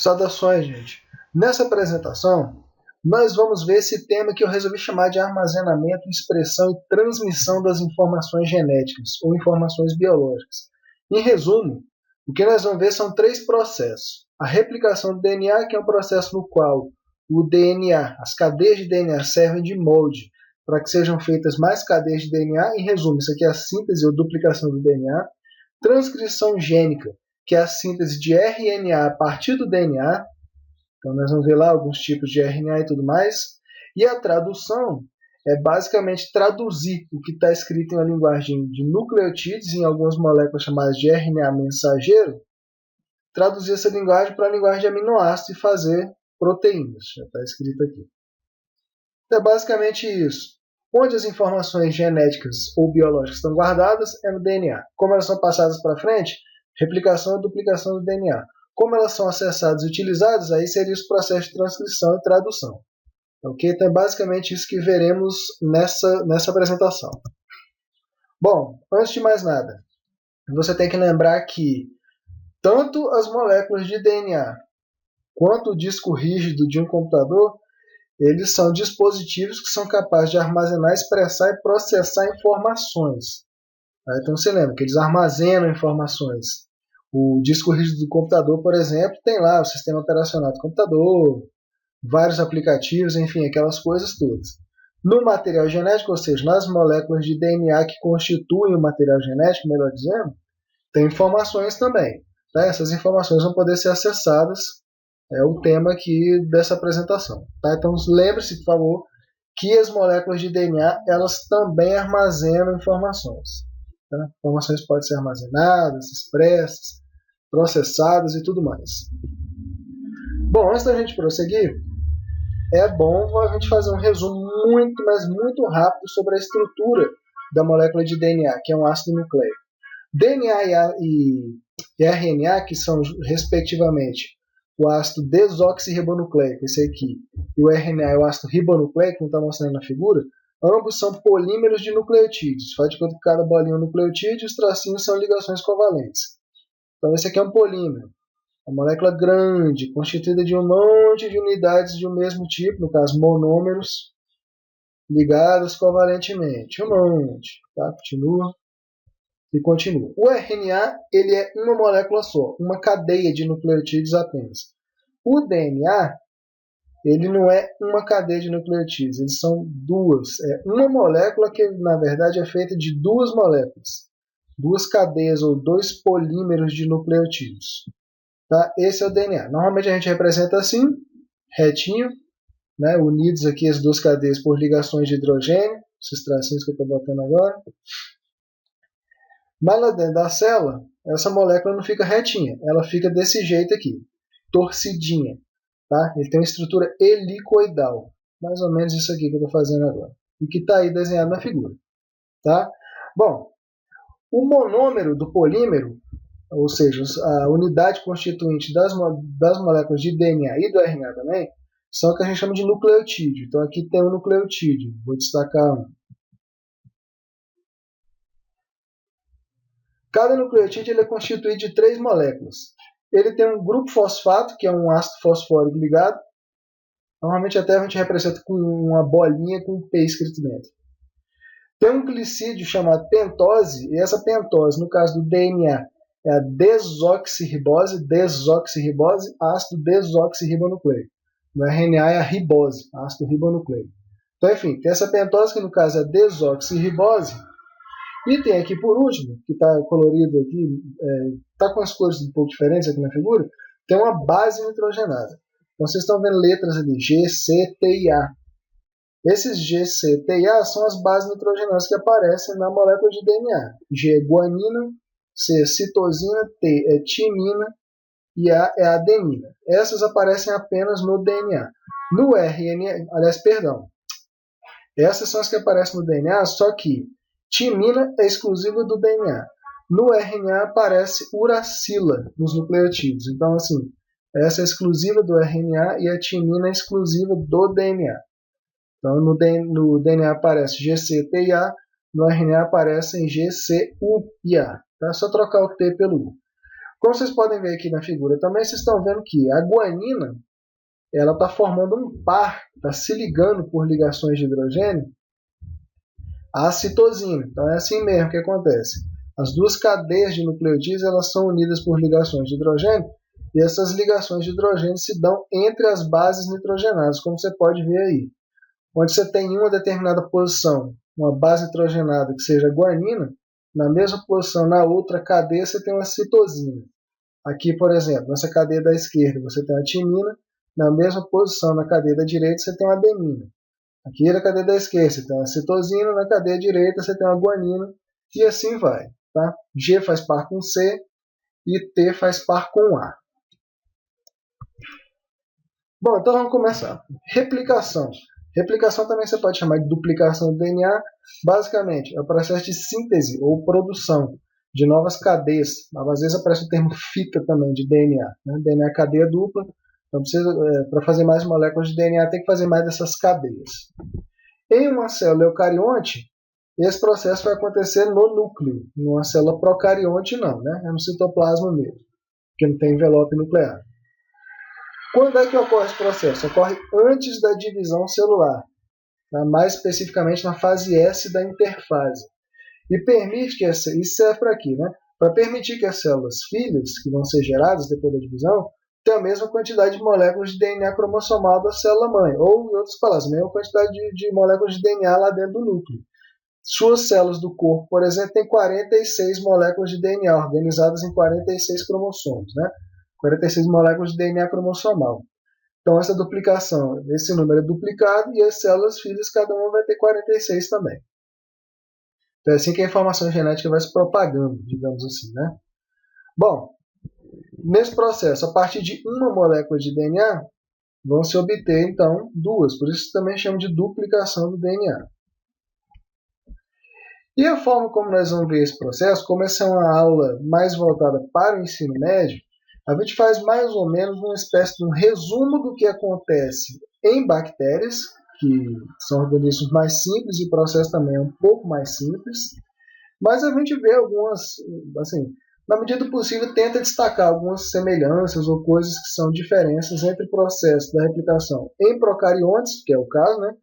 Saudações, gente! Nessa apresentação, nós vamos ver esse tema que eu resolvi chamar de armazenamento, expressão e transmissão das informações genéticas ou informações biológicas. Em resumo, o que nós vamos ver são três processos. A replicação do DNA, que é um processo no qual o DNA, as cadeias de DNA servem de molde para que sejam feitas mais cadeias de DNA. Em resumo, isso aqui é a síntese ou duplicação do DNA. Transcrição gênica, que é a síntese de RNA a partir do DNA. Então, nós vamos ver lá alguns tipos de RNA e tudo mais. E a tradução é basicamente traduzir o que está escrito em uma linguagem de nucleotídeos, em algumas moléculas chamadas de RNA mensageiro, traduzir essa linguagem para a linguagem de aminoácidos e fazer proteínas. Já está escrito aqui. Então, é basicamente isso. Onde as informações genéticas ou biológicas estão guardadas é no DNA. Como elas são passadas para frente, replicação e duplicação do DNA. Como elas são acessadas e utilizadas, aí seria os processos de transcrição e tradução. Ok? Então é basicamente isso que veremos nessa apresentação. Bom, antes de mais nada, você tem que lembrar que tanto as moléculas de DNA quanto o disco rígido de um computador, eles são dispositivos que são capazes de armazenar, expressar e processar informações. Então você lembra que eles armazenam informações. O disco rígido do computador, por exemplo, tem lá o sistema operacional do computador, vários aplicativos, enfim, aquelas coisas todas. No material genético, ou seja, nas moléculas de DNA que constituem o material genético, melhor dizendo, tem informações também. Tá? Essas informações vão poder ser acessadas, é o tema aqui dessa apresentação. Tá? Então lembre-se, por favor, que as moléculas de DNA elas também armazenam informações. Tá? Informações podem ser armazenadas, expressas, processadas e tudo mais. Bom, antes da gente prosseguir, é bom a gente fazer um resumo muito, mas muito rápido sobre a estrutura da molécula de DNA, que é um ácido nucleico. DNA e RNA, que são respectivamente o ácido desoxirribonucleico, esse aqui, e o RNA é o ácido ribonucleico, como está mostrando na figura, ambos são polímeros de nucleotídeos. Faz de conta que cada bolinha é um nucleotídeo e os tracinhos são ligações covalentes. Então esse aqui é um polímero. Uma molécula grande, constituída de um monte de unidades de um mesmo tipo, no caso monômeros, ligados covalentemente. Um monte. Tá? Continua. E continua. O RNA ele é uma molécula só, uma cadeia de nucleotídeos apenas. O DNA ele não é uma cadeia de nucleotídeos, eles são duas. É uma molécula que, na verdade, é feita de duas moléculas. Duas cadeias ou dois polímeros de nucleotídeos. Tá? Esse é o DNA. Normalmente a gente representa assim, retinho, né? Unidos aqui as duas cadeias por ligações de hidrogênio, esses tracinhos que eu estou botando agora. Mas lá dentro da célula, essa molécula não fica retinha, ela fica desse jeito aqui, torcidinha. Tá? Ele tem uma estrutura helicoidal, mais ou menos isso aqui que eu estou fazendo agora, e que está aí desenhado na figura. Tá? Bom, o monômero do polímero, ou seja, a unidade constituinte das moléculas de DNA e do RNA também, são o que a gente chama de nucleotídeo. Então aqui tem um nucleotídeo, vou destacar um. Cada nucleotídeo ele é constituído de 3 moléculas. Ele tem um grupo fosfato, que é um ácido fosfórico ligado. Normalmente até a gente representa com uma bolinha com um P escrito dentro. Tem um glicídio chamado pentose, e essa pentose, no caso do DNA, é a desoxirribose, ácido desoxirribonucleico. No RNA é a ribose, ácido ribonucleico. Então, enfim, tem essa pentose, que no caso é a desoxirribose. E tem aqui por último, que está colorido aqui, está com as cores um pouco diferentes aqui na figura, tem uma base nitrogenada. Então vocês estão vendo letras ali, G, C, T e A. Esses G, C, T e A são as bases nitrogenadas que aparecem na molécula de DNA. G é guanina, C é citosina, T é timina e A é adenina. Essas aparecem apenas no DNA. No RNA, aliás, perdão, essas são as que aparecem no DNA, só que timina é exclusiva do DNA. No RNA aparece uracila nos nucleotídeos. Então, assim, essa é exclusiva do RNA e a timina é exclusiva do DNA. Então, no DNA aparece GC, T e A, no RNA aparecem G, C, U e A. Tá? É só trocar o T pelo U. Como vocês podem ver aqui na figura, também vocês estão vendo que a guanina ela está formando um par, está se ligando por ligações de hidrogênio à citosina. Então é assim mesmo que acontece. As duas cadeias de nucleotídeos elas são unidas por ligações de hidrogênio e essas ligações de hidrogênio se dão entre as bases nitrogenadas, como você pode ver aí. Onde você tem em uma determinada posição uma base nitrogenada que seja guanina, na mesma posição na outra cadeia você tem uma citosina. Aqui, por exemplo, nessa cadeia da esquerda você tem a timina, na mesma posição na cadeia da direita você tem uma adenina. Aqui na cadeia da esquerda você tem uma citosina, na cadeia direita você tem uma guanina e assim vai. Tá? G faz par com C e T faz par com A. Bom, então vamos começar. Replicação. Replicação também você pode chamar de duplicação do DNA. Basicamente, é o processo de síntese ou produção de novas cadeias. Às vezes aparece o termo fita também de DNA. Né? DNA é cadeia dupla. Então, para fazer mais moléculas de DNA, tem que fazer mais dessas cadeias. Em uma célula eucarionte, esse processo vai acontecer no núcleo. Numa célula procarionte, não. Né? É no citoplasma mesmo, que não tem envelope nuclear. Quando é que ocorre esse processo? Ocorre antes da divisão celular, mais especificamente na fase S da interfase. E permite que isso serve para aqui, né? Para permitir que as células filhas, que vão ser geradas depois da divisão, tenham a mesma quantidade de moléculas de DNA cromossomal da célula-mãe, ou, em outras palavras, a mesma quantidade de moléculas de DNA lá dentro do núcleo. Suas células do corpo, por exemplo, têm 46 moléculas de DNA, organizadas em 46 cromossomos, né? 46 moléculas de DNA cromossomal. Então, essa duplicação, esse número é duplicado e as células filhas, cada uma vai ter 46 também. Então, é assim que a informação genética vai se propagando, digamos assim, né? Bom, nesse processo, a partir de uma molécula de DNA, vão se obter, então, duas. Por isso também chama de duplicação do DNA. E a forma como nós vamos ver esse processo, como essa é uma aula mais voltada para o ensino médio, a gente faz mais ou menos uma espécie de um resumo do que acontece em bactérias, que são organismos mais simples e o processo também é um pouco mais simples, mas a gente vê algumas, assim, na medida do possível, tenta destacar algumas semelhanças ou coisas que são diferenças entre o processo da replicação em procariontes, que é o caso, né,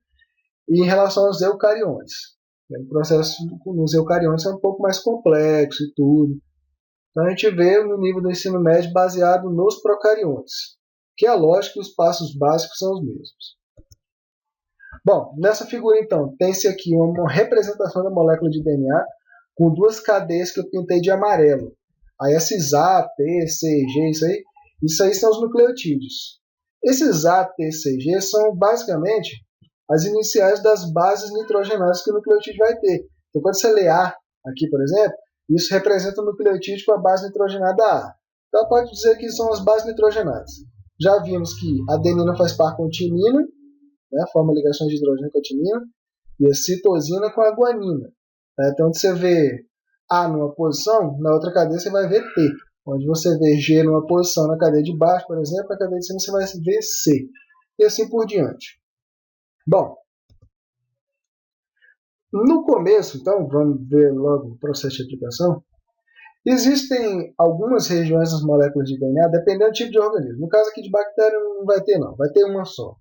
e em relação aos eucariontes. O processo nos eucariontes é um pouco mais complexo e tudo. Então a gente vê no nível do ensino médio baseado nos procariontes, que a lógica e os passos básicos são os mesmos. Bom, nessa figura então, tem-se aqui uma representação da molécula de DNA com duas cadeias que eu pintei de amarelo. Aí esses A, T, C, G, isso aí são os nucleotídeos. Esses A, T, C, G são basicamente as iniciais das bases nitrogenadas que o nucleotídeo vai ter. Então quando você lê A aqui, por exemplo, isso representa o nucleotídeo com a base nitrogenada A. Então pode dizer que são as bases nitrogenadas. Já vimos que a adenina faz par com a timina, né, forma ligações de hidrogênio com a timina, e a citosina com a guanina. Então, onde você vê A numa posição, na outra cadeia você vai ver T. Onde você vê G numa posição na cadeia de baixo, por exemplo, na cadeia de cima você vai ver C. E assim por diante. Bom, no começo, então, vamos ver logo o processo de aplicação. Existem algumas regiões das moléculas de DNA, dependendo do tipo de organismo. No caso aqui de bactéria não vai ter não, vai ter uma só.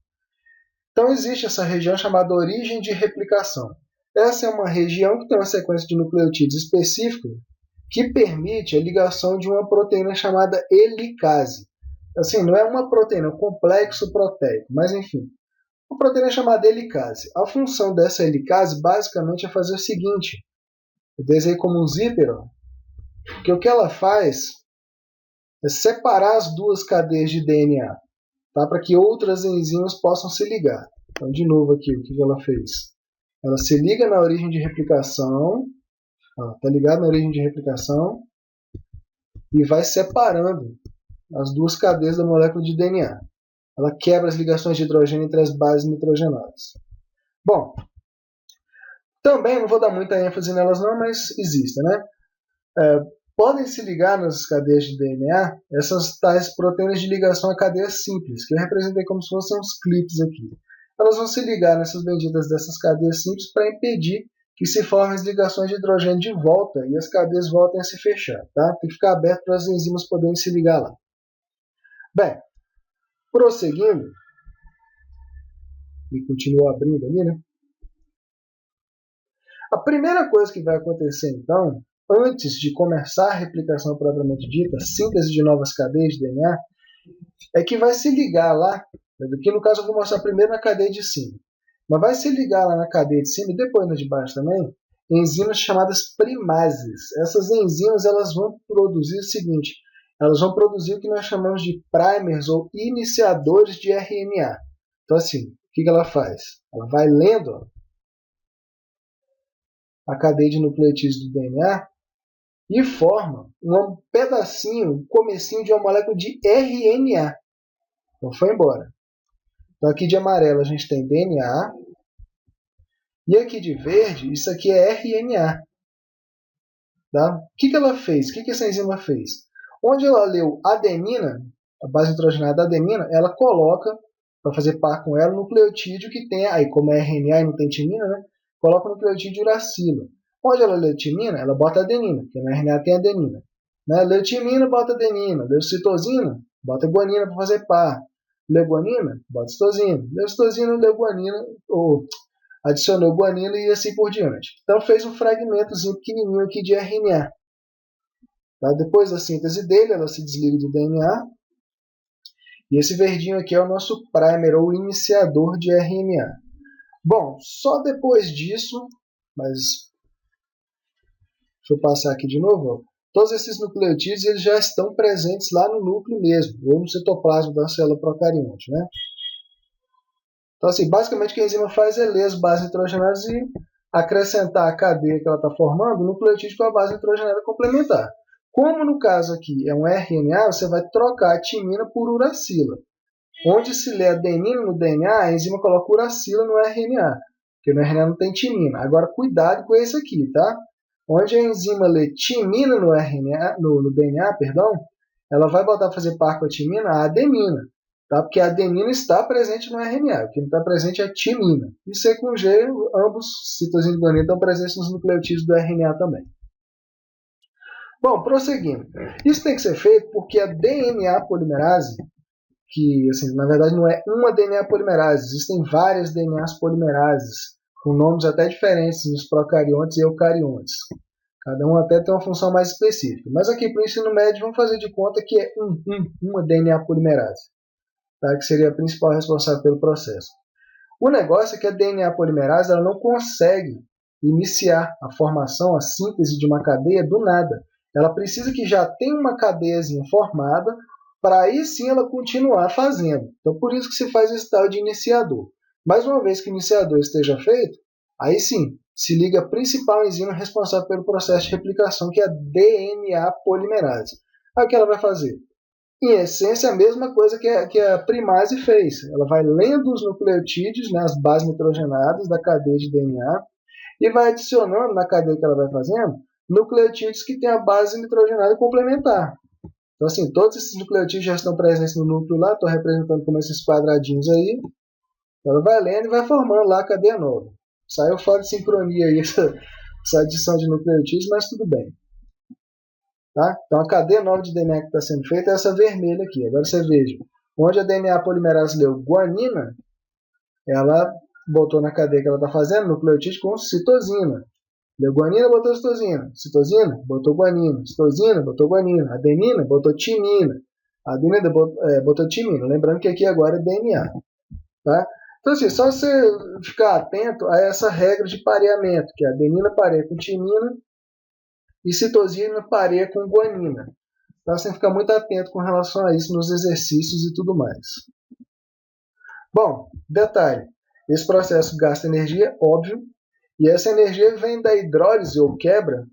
Então existe essa região chamada origem de replicação. Essa é uma região que tem uma sequência de nucleotídeos específica que permite a ligação de uma proteína chamada helicase. Assim, não é uma proteína, é um complexo proteico, mas enfim. Uma proteína chamada helicase. A função dessa helicase basicamente é fazer o seguinte. Eu desenhei como um zíper, que o que ela faz é separar as duas cadeias de DNA, tá? Para que outras enzimas possam se ligar. Então, de novo aqui, o que ela fez? Ela se liga na origem de replicação, está ligada na origem de replicação e vai separando as duas cadeias da molécula de DNA. Ela quebra as ligações de hidrogênio entre as bases nitrogenadas. Bom, também não vou dar muita ênfase nelas não, mas existem, né? Podem se ligar nas cadeias de DNA essas tais proteínas de ligação a cadeia simples, que eu representei como se fossem uns clipes aqui. Elas vão se ligar nessas benditas dessas cadeias simples para impedir que se formem as ligações de hidrogênio de volta e as cadeias voltem a se fechar. Tá? Tem que ficar aberto para as enzimas poderem se ligar lá. Bem, prosseguindo, e continuo abrindo ali, né? A primeira coisa que vai acontecer, então, antes de começar a replicação propriamente dita, síntese de novas cadeias de DNA, é que vai se ligar lá, que no caso eu vou mostrar primeiro na cadeia de cima, mas vai se ligar lá na cadeia de cima e depois na de baixo também, enzimas chamadas primases. Essas enzimas elas vão produzir o seguinte, elas vão produzir o que nós chamamos de primers ou iniciadores de RNA. Então assim, o que ela faz? Ela vai lendo a cadeia de nucleotídeos do DNA e forma um pedacinho, um comecinho de uma molécula de RNA. Então foi embora. Então aqui de amarelo a gente tem DNA e aqui de verde isso aqui é RNA. Tá? O que ela fez? O que essa enzima fez? Onde ela leu adenina, a base nitrogenada da adenina, ela coloca, para fazer par com ela, o nucleotídeo que tem, aí como é RNA e não tem timina, né? Coloca o nucleotídeo uracila. Onde ela leu timina, ela bota adenina, porque no RNA tem adenina. Né? Leu timina, bota adenina. Leu citosina, bota guanina para fazer par. Leu guanina, bota citosina. Leu citosina, leu guanina, ou adicionou guanina e assim por diante. Então fez um fragmentozinho pequenininho aqui de RNA. Tá? Depois da síntese dele, ela se desliga do DNA. E esse verdinho aqui é o nosso primer ou iniciador de RNA. Bom, só depois disso, mas deixa eu passar aqui de novo, ó. Todos esses nucleotídeos eles já estão presentes lá no núcleo mesmo, ou no citoplasma da célula procarionte, né? Então, assim, basicamente o que a enzima faz é ler as bases nitrogenadas e acrescentar a cadeia que ela está formando no nucleotídeo com a base nitrogenada complementar. Como no caso aqui é um RNA, você vai trocar a timina por uracila. Onde se lê adenina no DNA, a enzima coloca uracila no RNA, porque no RNA não tem timina. Agora, cuidado com esse aqui, tá? Onde a enzima lê timina no RNA, no DNA, perdão, ela vai botar para fazer par com a timina a adenina, tá? Porque a adenina está presente no RNA, o que não está presente é a timina. E C com G, ambos, citosina e guanina, estão presentes nos nucleotídeos do RNA também. Bom, prosseguindo. Isso tem que ser feito porque a DNA polimerase, que assim, na verdade não é uma DNA polimerase, existem várias DNAs polimerases, com nomes até diferentes nos procariontes e eucariontes. Cada um até tem uma função mais específica. Mas aqui para o ensino médio vamos fazer de conta que é uma DNA polimerase, tá? Que seria a principal responsável pelo processo. O negócio é que a DNA polimerase ela não consegue iniciar a formação, a síntese de uma cadeia do nada. Ela precisa que já tenha uma cadeiazinha formada para aí sim ela continuar fazendo. Então, por isso que se faz esse tal de iniciador. Mas uma vez que o iniciador esteja feito, aí sim, se liga a principal enzima responsável pelo processo de replicação, que é a DNA polimerase. Aí o que ela vai fazer? Em essência, a mesma coisa que a primase fez. Ela vai lendo os nucleotídeos, né, as bases nitrogenadas da cadeia de DNA, e vai adicionando na cadeia que ela vai fazendo, nucleotídeos que têm a base nitrogenada complementar. Então, assim, todos esses nucleotídeos já estão presentes no núcleo lá, estou representando como esses quadradinhos aí. Ela vai lendo e vai formando lá a cadeia nova. Saiu fora de sincronia aí essa adição de nucleotídeos, mas tudo bem. Tá? Então, a cadeia nova de DNA que está sendo feita é essa vermelha aqui. Agora você veja, onde a DNA polimerase leu guanina, ela botou na cadeia que ela está fazendo nucleotídeo com citosina. Leu guanina, botou citosina. Citosina, botou guanina. Citosina, botou guanina. Adenina, botou timina. Adenina, botou timina. Lembrando que aqui agora é DNA. Tá? Então, assim, só você ficar atento a essa regra de pareamento, que a adenina pareia com timina e citosina pareia com guanina. Então, você fica muito atento com relação a isso nos exercícios e tudo mais. Bom, detalhe. Esse processo gasta energia, óbvio, e essa energia vem da hidrólise ou quebra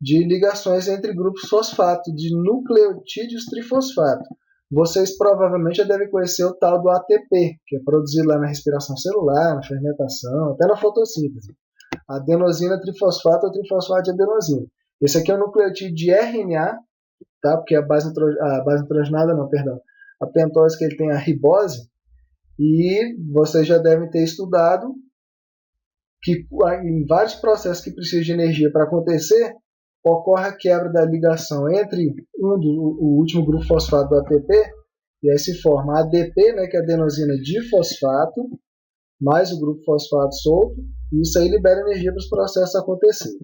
de ligações entre grupos fosfato, de nucleotídeos trifosfato. Vocês provavelmente já devem conhecer o tal do ATP, que é produzido lá na respiração celular, na fermentação, até na fotossíntese. Adenosina trifosfato ou trifosfato de adenosina. Esse aqui é o nucleotídeo de RNA, tá? Porque a base nitrogenada, não, perdão. A pentose que ele tem a ribose, e vocês já devem ter estudado que em vários processos que precisam de energia para acontecer, ocorre a quebra da ligação entre o último grupo fosfato do ATP, e aí se forma ADP, né, que é adenosina difosfato, mais o grupo fosfato solto, e isso aí libera energia para os processos acontecerem.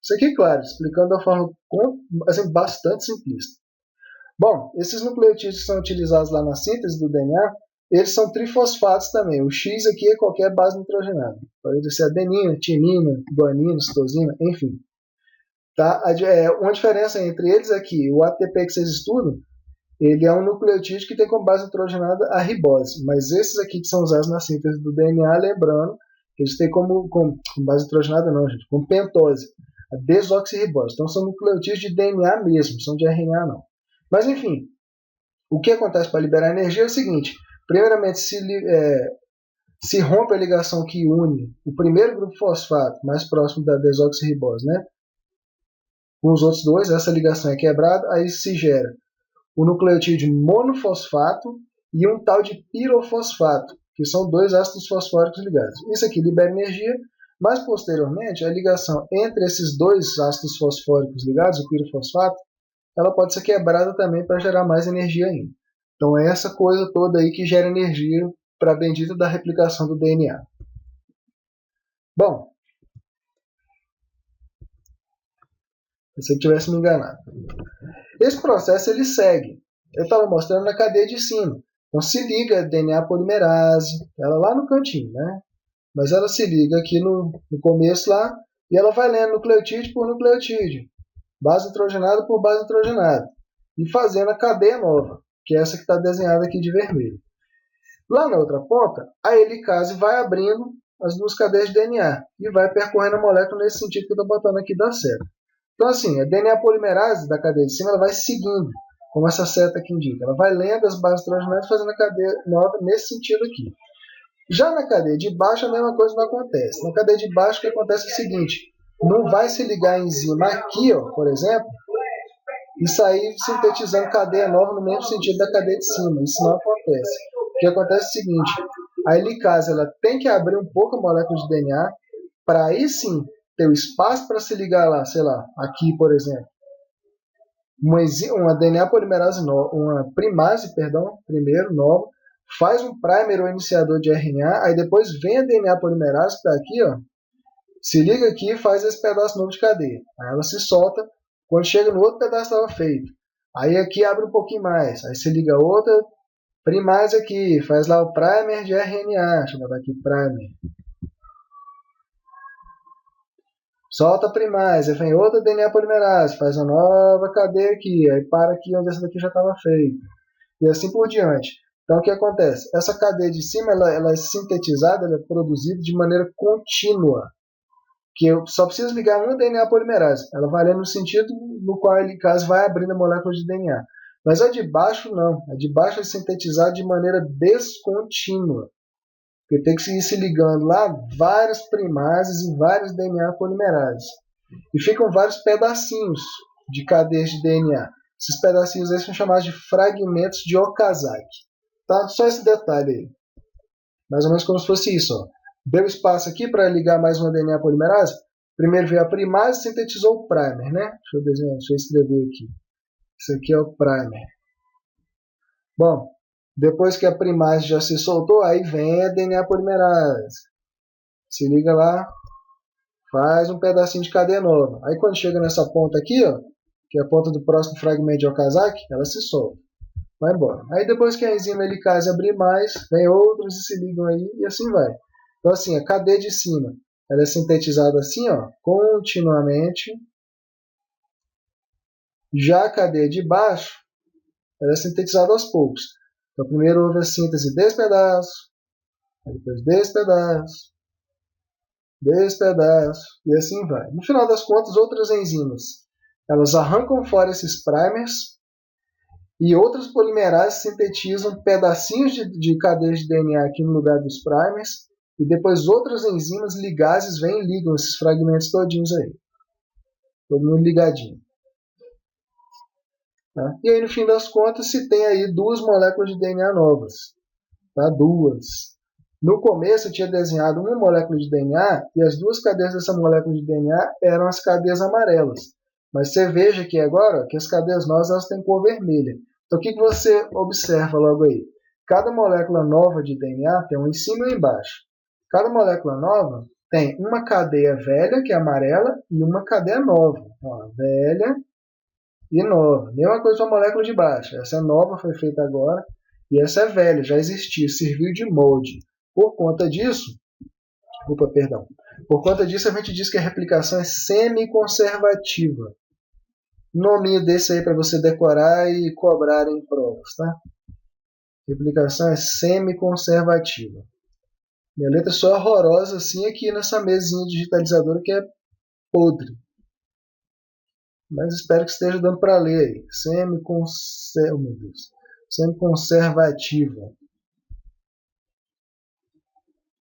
Isso aqui, claro, explicando da forma assim, bastante simplista. Bom, esses nucleotídeos que são utilizados lá na síntese do DNA, eles são trifosfatos também. O X aqui é qualquer base nitrogenada. Pode ser adenina, timina, guanina, citosina, enfim. Tá? Uma diferença entre eles aqui, o ATP que vocês estudam, ele é um nucleotídeo que tem como base nitrogenada a ribose. Mas esses aqui que são usados na síntese do DNA, lembrando, eles têm como base nitrogenada não, gente, como pentose, a desoxirribose. Então são nucleotídeos de DNA mesmo, são de RNA não. Mas enfim, o que acontece para liberar energia é o seguinte: primeiramente, se rompe a ligação que une o primeiro grupo fosfato, mais próximo da desoxirribose, né, com os outros dois, essa ligação é quebrada, aí se gera o nucleotídeo monofosfato e um tal de pirofosfato, que são dois ácidos fosfóricos ligados. Isso aqui libera energia, mas posteriormente a ligação entre esses dois ácidos fosfóricos ligados, o pirofosfato, ela pode ser quebrada também para gerar mais energia ainda. Então é essa coisa toda aí que gera energia para a bendita da replicação do DNA. Bom, pensei que tivesse me enganado. Esse processo ele segue. Eu estava mostrando na cadeia de cima. Então se liga a DNA polimerase, ela lá no cantinho, né? Mas ela se liga aqui no começo lá e ela vai lendo nucleotídeo por nucleotídeo, base nitrogenada por base nitrogenada, e fazendo a cadeia nova, que é essa que está desenhada aqui de vermelho. Lá na outra ponta, a helicase vai abrindo as duas cadeias de DNA e vai percorrendo a molécula nesse sentido que eu estou botando aqui da seta. Então assim, a DNA polimerase da cadeia de cima ela vai seguindo, como essa seta aqui indica. Ela vai lendo as bases nitrogenadas e fazendo a cadeia nova nesse sentido aqui. Já na cadeia de baixo a mesma coisa não acontece. Na cadeia de baixo o que acontece é o seguinte: não vai se ligar a enzima aqui, ó, por exemplo, e sair sintetizando cadeia nova no mesmo sentido da cadeia de cima. Isso não acontece. O que acontece é o seguinte: a helicase ela tem que abrir um pouco a molécula de DNA para aí sim ter o espaço para se ligar lá, sei lá, aqui, por exemplo, uma DNA polimerase nova, uma primase, perdão, primeiro, nova, faz um primer ou iniciador de RNA, aí depois vem a DNA polimerase que está aqui, ó, se liga aqui e faz esse pedaço novo de cadeia. Aí ela se solta, quando chega no outro pedaço estava feito. Aí aqui abre um pouquinho mais, aí se liga outra primase aqui, faz lá o primer de RNA, deixa eu botar aqui primer. Solta a primase, aí vem outra DNA polimerase, faz uma nova cadeia aqui, aí para aqui onde essa daqui já estava feita. E assim por diante. Então o que acontece? Essa cadeia de cima ela é sintetizada, ela é produzida de maneira contínua. Que eu só preciso ligar uma DNA polimerase. Ela vai ler no sentido no qual a helicase vai abrindo a molécula de DNA. Mas a de baixo não. A de baixo é sintetizada de maneira descontínua. Porque tem que ir se ligando lá várias primases e várias DNA polimerases. E ficam vários pedacinhos de cadeias de DNA. Esses pedacinhos aí são chamados de fragmentos de Okazaki. Tá? Só esse detalhe aí. Mais ou menos como se fosse isso. Ó. Deu espaço aqui para ligar mais uma DNA polimerase. Primeiro veio a primase e sintetizou o primer, né? Deixa eu escrever aqui. Isso aqui é o primer. Bom, depois que a primase já se soltou, aí vem a DNA polimerase. Se liga lá, faz um pedacinho de cadeia nova. Aí quando chega nessa ponta aqui, ó, que é a ponta do próximo fragmento de Okazaki, ela se solta. Vai embora. Aí depois que a enzima helicase abrir mais, vem outros e se ligam aí e assim vai. Então assim, a cadeia de cima, ela é sintetizada assim, ó, continuamente. Já a cadeia de baixo, ela é sintetizada aos poucos. Então primeiro houve a síntese desse pedaço, depois desse pedaço, e assim vai. No final das contas, outras enzimas, elas arrancam fora esses primers e outras polimerases sintetizam pedacinhos de cadeias de DNA aqui no lugar dos primers, e depois outras enzimas ligases vêm e ligam esses fragmentos todinhos aí. Todo mundo ligadinho. Tá? E aí, no fim das contas, se tem aí duas moléculas de DNA novas. Tá? Duas. No começo eu tinha desenhado uma molécula de DNA e as duas cadeias dessa molécula de DNA eram as cadeias amarelas. Mas você veja aqui agora que as cadeias novas elas têm cor vermelha. Então o que você observa logo aí? Cada molécula nova de DNA tem um em cima e um embaixo. Cada molécula nova tem uma cadeia velha, que é amarela, e uma cadeia nova. Ó, velha e nova. Mesma coisa com a molécula de baixo. Essa é nova, foi feita agora. E essa é velha, já existia, serviu de molde. Por conta disso, por conta disso a gente diz que a replicação é semi-conservativa. Nominho desse aí para você decorar e cobrar em provas, tá? Replicação é semi-conservativa. Minha letra só horrorosa assim aqui nessa mesinha digitalizadora que é podre. Mas espero que esteja dando para ler aí. Semi-conservativa.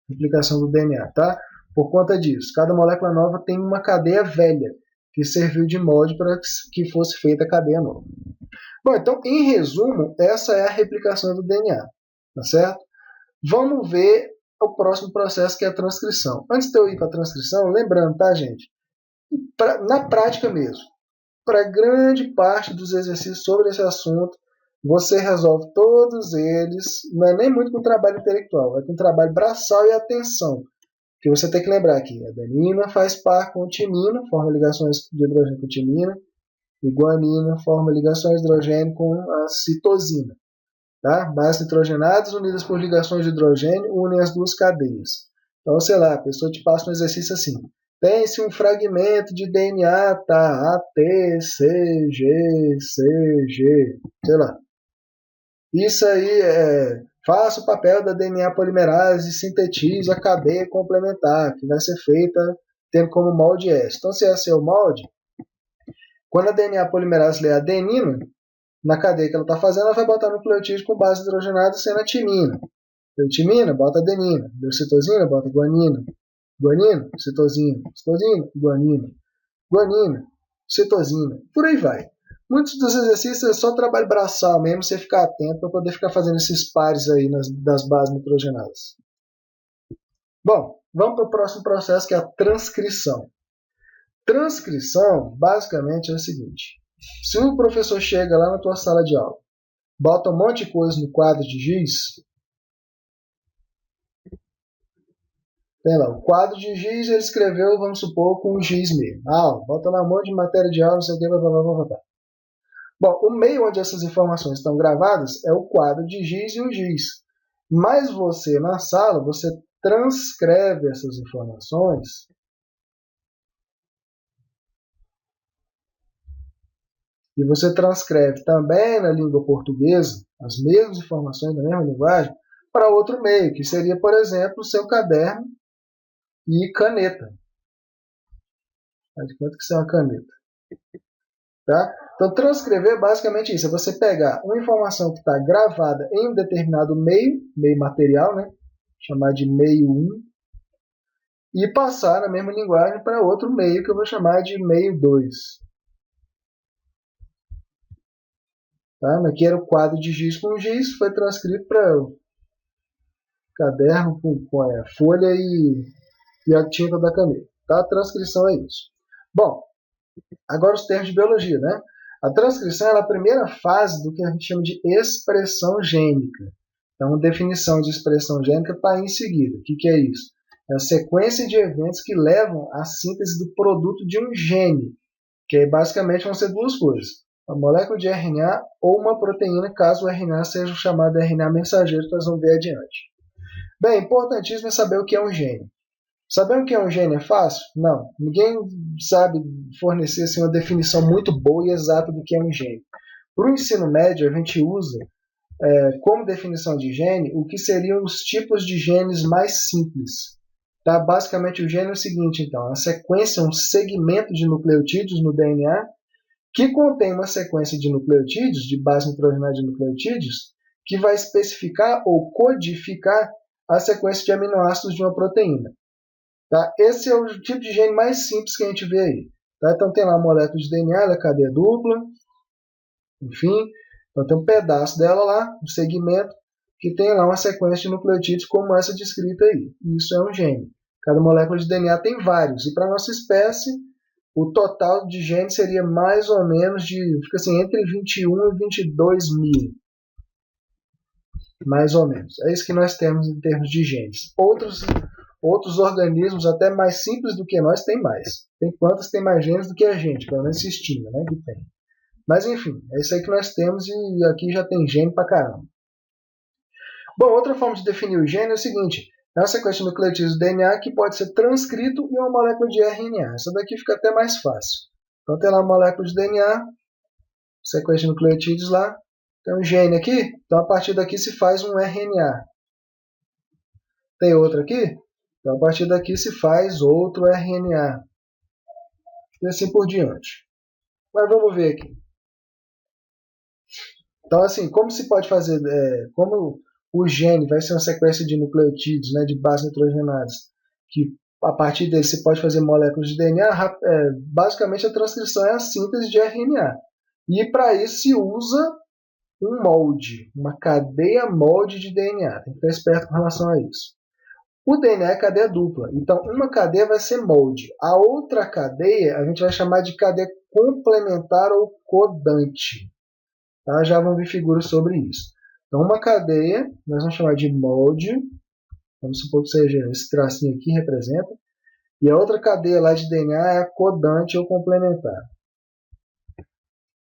Replicação do DNA, tá? Por conta disso, cada molécula nova tem uma cadeia velha, que serviu de molde para que fosse feita a cadeia nova. Bom, então, em resumo, essa é a replicação do DNA, tá certo? Vamos ver o próximo processo, que é a transcrição. Antes de eu ir para a transcrição, lembrando, tá, gente? Na prática mesmo, para grande parte dos exercícios sobre esse assunto, você resolve todos eles, não é nem muito com trabalho intelectual, é com trabalho braçal e atenção. Que você tem que lembrar aqui, a adenina faz par com timina, forma ligações de hidrogênio com timina, e guanina forma ligações de hidrogênio com a citosina. Tá? Bases nitrogenadas unidas por ligações de hidrogênio unem as duas cadeias. Então, sei lá, a pessoa te passa um exercício assim. Tem-se um fragmento de DNA, tá? A, T, C, G, C, G, sei lá. Isso aí faça o papel da DNA polimerase e sintetize a cadeia complementar, que vai ser feita tendo como molde S. Então, se esse é o molde, quando a DNA polimerase lê a adenina, na cadeia que ela está fazendo, ela vai botar nucleotídeo com base hidrogenada sendo a timina. Deu timina, bota adenina. Deu citosina, bota guanina. Guanina, citosina. Citosina, guanina. Guanina, citosina. Por aí vai. Muitos dos exercícios é só trabalho braçal mesmo, você ficar atento para poder ficar fazendo esses pares aí das bases nitrogenadas. Bom, vamos para o próximo processo, que é a transcrição. Transcrição, basicamente, é o seguinte. Se o professor chega lá na tua sala de aula, bota um monte de coisa no quadro de giz, tem lá, o quadro de giz ele escreveu, vamos supor, com um giz mesmo. Bota lá um monte de matéria de aula, não sei o que, blá, blá, blá, blá. Bom, o meio onde essas informações estão gravadas é o quadro de giz e o giz. Mas você, na sala, você transcreve essas informações e você transcreve também na língua portuguesa as mesmas informações na mesma linguagem para outro meio, que seria, por exemplo, o seu caderno e caneta. Faz de conta que isso é uma caneta. Tá? Então, transcrever é basicamente isso. É você pegar uma informação que está gravada em um determinado meio material, né? Chamar de meio 1, e passar na mesma linguagem para outro meio, que eu vou chamar de meio 2. Tá? Aqui era o quadro de giz com giz, foi transcrito para o caderno com a folha e a tinta da caneta. Tá? A transcrição é isso. Bom, agora os termos de biologia, né? A transcrição é a primeira fase do que a gente chama de expressão gênica. Então, a definição de expressão gênica está aí em seguida. O que é isso? É a sequência de eventos que levam à síntese do produto de um gene, que basicamente vão ser duas coisas. Uma molécula de RNA ou uma proteína, caso o RNA seja chamado de RNA mensageiro, que nós vamos ver adiante. Bem, importantíssimo é saber o que é um gene. Saber o que é um gene é fácil? Não. Ninguém sabe fornecer assim, uma definição muito boa e exata do que é um gene. Para o ensino médio, a gente usa como definição de gene o que seriam os tipos de genes mais simples. Tá? Basicamente, o gene é o seguinte, então, a sequência é um segmento de nucleotídeos no DNA que contém uma sequência de nucleotídeos, de base nitrogenada de nucleotídeos, que vai especificar ou codificar a sequência de aminoácidos de uma proteína. Tá? Esse é o tipo de gene mais simples que a gente vê aí. Tá? Então tem lá a molécula de DNA, ela é cadeia dupla, enfim, então tem um pedaço dela lá, um segmento, que tem lá uma sequência de nucleotídeos como essa descrita aí. Isso é um gene. Cada molécula de DNA tem vários. E para a nossa espécie, o total de genes seria mais ou menos fica assim, entre 21 e 22 mil. Mais ou menos. É isso que nós temos em termos de genes. Outros organismos, até mais simples do que nós, têm mais. Tem plantas que têm mais genes do que a gente, pelo menos se estima, né, que tem. Mas enfim, é isso aí que nós temos e aqui já tem gene pra caramba. Bom, outra forma de definir o gene é o seguinte: é uma sequência de nucleotídeos do DNA que pode ser transcrito em uma molécula de RNA. Essa daqui fica até mais fácil. Então tem lá uma molécula de DNA, sequência de nucleotídeos lá, tem um gene aqui, então a partir daqui se faz um RNA. Tem outro aqui, então a partir daqui se faz outro RNA. E assim por diante. Mas vamos ver aqui. Então, assim, como se pode fazer, como o gene vai ser uma sequência de nucleotídeos, né, de bases nitrogenadas, que a partir dele se pode fazer moléculas de DNA, basicamente a transcrição é a síntese de RNA. E para isso se usa um molde, uma cadeia molde de DNA. Tem que ficar esperto com relação a isso. O DNA é cadeia dupla, então uma cadeia vai ser molde. A outra cadeia a gente vai chamar de cadeia complementar ou codante. Tá? Já vamos ver figuras sobre isso. Então, uma cadeia, nós vamos chamar de molde, vamos supor que seja esse tracinho aqui, representa, e a outra cadeia lá de DNA é a codante ou complementar.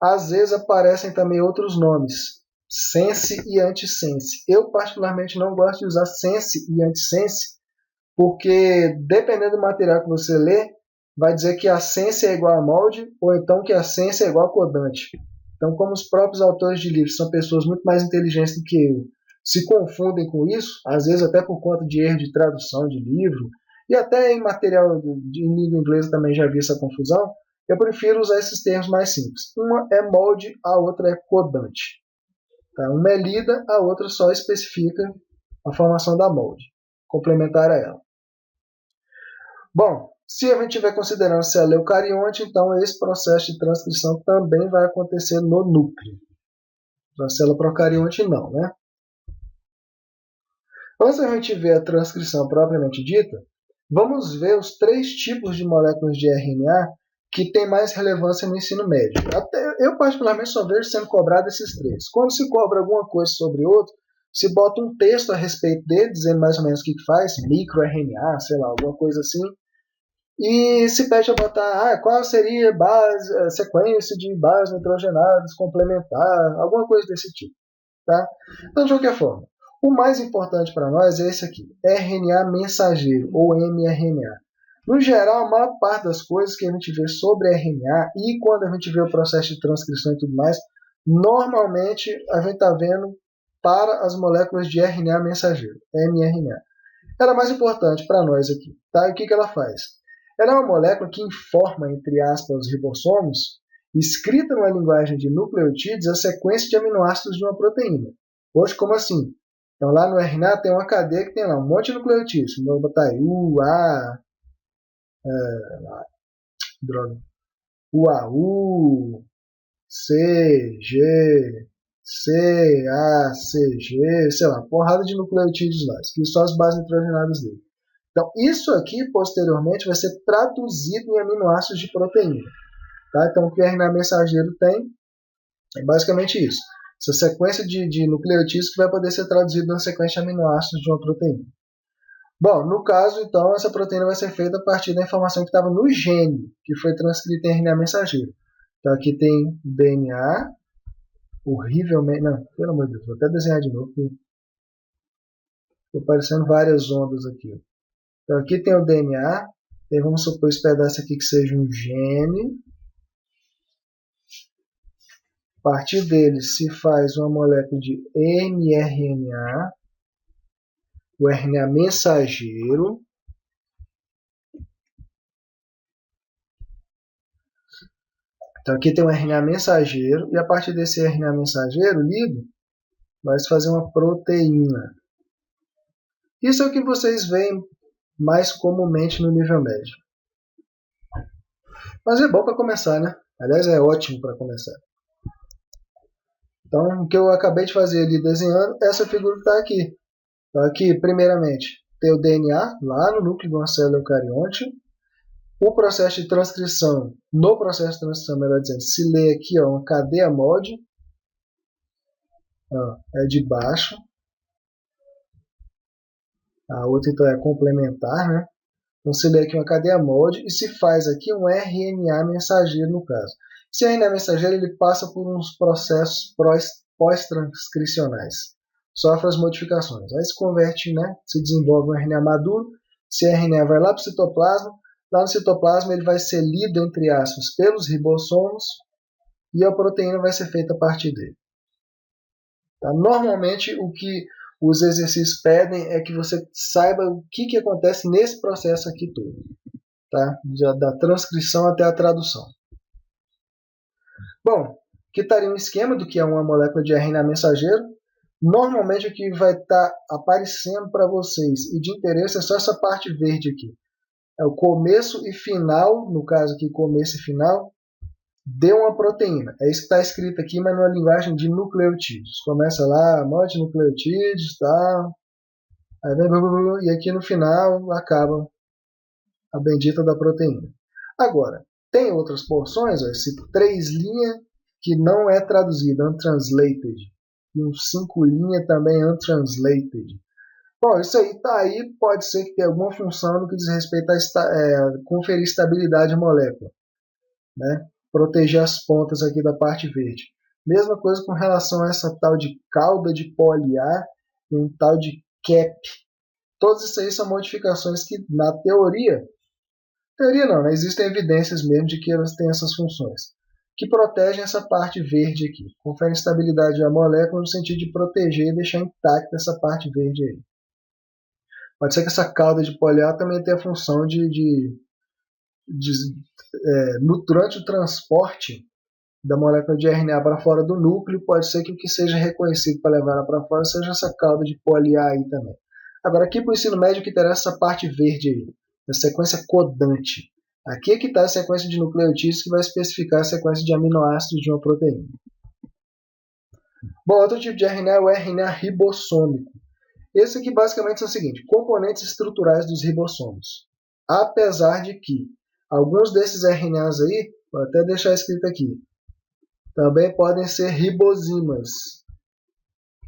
Às vezes aparecem também outros nomes, sense e antisense. Eu particularmente não gosto de usar sense e antisense, porque dependendo do material que você lê, vai dizer que a sense é igual a molde, ou então que a sense é igual a codante. Então, como os próprios autores de livros são pessoas muito mais inteligentes do que eu, se confundem com isso, às vezes até por conta de erro de tradução de livro, e até em material de língua inglesa também já vi essa confusão, eu prefiro usar esses termos mais simples. Uma é molde, a outra é codante. Tá? Uma é lida, a outra só especifica a formação da molde, complementar a ela. Bom, se a gente estiver considerando célula eucarionte, então esse processo de transcrição também vai acontecer no núcleo. Na célula procarionte não, né? Antes da gente ver a transcrição propriamente dita, vamos ver os 3 tipos de moléculas de RNA que têm mais relevância no ensino médio. Até eu particularmente só vejo sendo cobrado esses 3. Quando se cobra alguma coisa sobre outro, se bota um texto a respeito dele, dizendo mais ou menos o que faz, microRNA, sei lá, alguma coisa assim, e se pede a botar qual seria a sequência de bases nitrogenadas complementar, alguma coisa desse tipo. Tá? Então, de qualquer forma, o mais importante para nós é esse aqui, RNA mensageiro, ou mRNA. No geral, a maior parte das coisas que a gente vê sobre RNA e quando a gente vê o processo de transcrição e tudo mais, normalmente a gente está vendo para as moléculas de RNA mensageiro, mRNA. Ela é mais importante para nós aqui. Tá? E o que ela faz? Ela é uma molécula que informa, entre aspas, os ribossomos, escrita numa linguagem de nucleotídeos, a sequência de aminoácidos de uma proteína. Hoje, como assim? Então, lá no RNA tem uma cadeia que tem lá um monte de nucleotídeos. Vou botar aí U, A, UAU, C, G, C, A, C, G, sei lá, porrada de nucleotídeos lá, que são as bases nitrogenadas dele. Então, isso aqui, posteriormente, vai ser traduzido em aminoácidos de proteína. Tá? Então, o que o RNA mensageiro tem é basicamente isso. Essa sequência de nucleotídeos que vai poder ser traduzido na sequência de aminoácidos de uma proteína. Bom, no caso, então, essa proteína vai ser feita a partir da informação que estava no gene, que foi transcrita em RNA mensageiro. Então, aqui tem DNA, horrivelmente... Não, pelo amor de Deus, vou até desenhar de novo, porque estão aparecendo várias ondas aqui. Então, aqui tem o DNA, e vamos supor esse pedaço aqui que seja um gene. A partir dele se faz uma molécula de mRNA, o RNA mensageiro. Então aqui tem um RNA mensageiro, e a partir desse RNA mensageiro lido, vai se fazer uma proteína. Isso é o que vocês veem mais comumente no nível médio. Mas é bom para começar, né? Aliás, é ótimo para começar. Então, o que eu acabei de fazer ali desenhando, essa figura que está aqui. Então, aqui, primeiramente, tem o DNA lá no núcleo de uma célula eucarionte. O processo de transcrição, no processo de transcrição, melhor dizendo, se lê aqui ó, uma cadeia mod, ó, é de baixo. A outra, então, é complementar, né? Então, se lê aqui uma cadeia mod e se faz aqui um RNA mensageiro, no caso. Esse RNA mensageiro ele passa por uns processos pós-transcricionais. Sofre as modificações. Aí se converte, né? Se desenvolve um RNA maduro. Esse RNA vai lá para o citoplasma. Lá no citoplasma ele vai ser lido, entre aspas, pelos ribossomos e a proteína vai ser feita a partir dele. Tá? Normalmente, o que os exercícios pedem é que você saiba o que acontece nesse processo aqui todo. Tá? Da transcrição até a tradução. Bom, aqui estaria um esquema do que é uma molécula de RNA mensageiro. Normalmente o que vai estar aparecendo para vocês e de interesse é só essa parte verde aqui. É o começo e final, no caso aqui começo e final, de uma proteína. É isso que está escrito aqui, mas numa linguagem de nucleotídeos. Começa lá, monte de nucleotídeos, tá? Aí vem, e aqui no final acaba a bendita da proteína. Agora, tem outras porções, ó, esse 3' que não é traduzido, untranslated. E um 5' também untranslated. Bom, isso aí tá aí, pode ser que tenha alguma função no que diz respeito a conferir estabilidade à molécula, né? Proteger as pontas aqui da parte verde. Mesma coisa com relação a essa tal de cauda de poli-A e um tal de cap. Todas isso aí são modificações que, na teoria não, né? Existem evidências mesmo de que elas têm essas funções, que protegem essa parte verde aqui. Conferem estabilidade à molécula no sentido de proteger e deixar intacta essa parte verde aí. Pode ser que essa cauda de poli-A também tenha a função durante o transporte da molécula de RNA para fora do núcleo, pode ser que o que seja reconhecido para levar ela para fora seja essa cauda de poli-A aí também. Agora, aqui para o ensino médio, que interessa essa parte verde aí, a sequência codante. Aqui é que está a sequência de nucleotídeos que vai especificar a sequência de aminoácidos de uma proteína. Bom, outro tipo de RNA é o RNA ribossômico. Esse aqui basicamente é o seguinte, componentes estruturais dos ribossomos. Apesar de que alguns desses RNAs aí, vou até deixar escrito aqui, também podem ser ribosimas.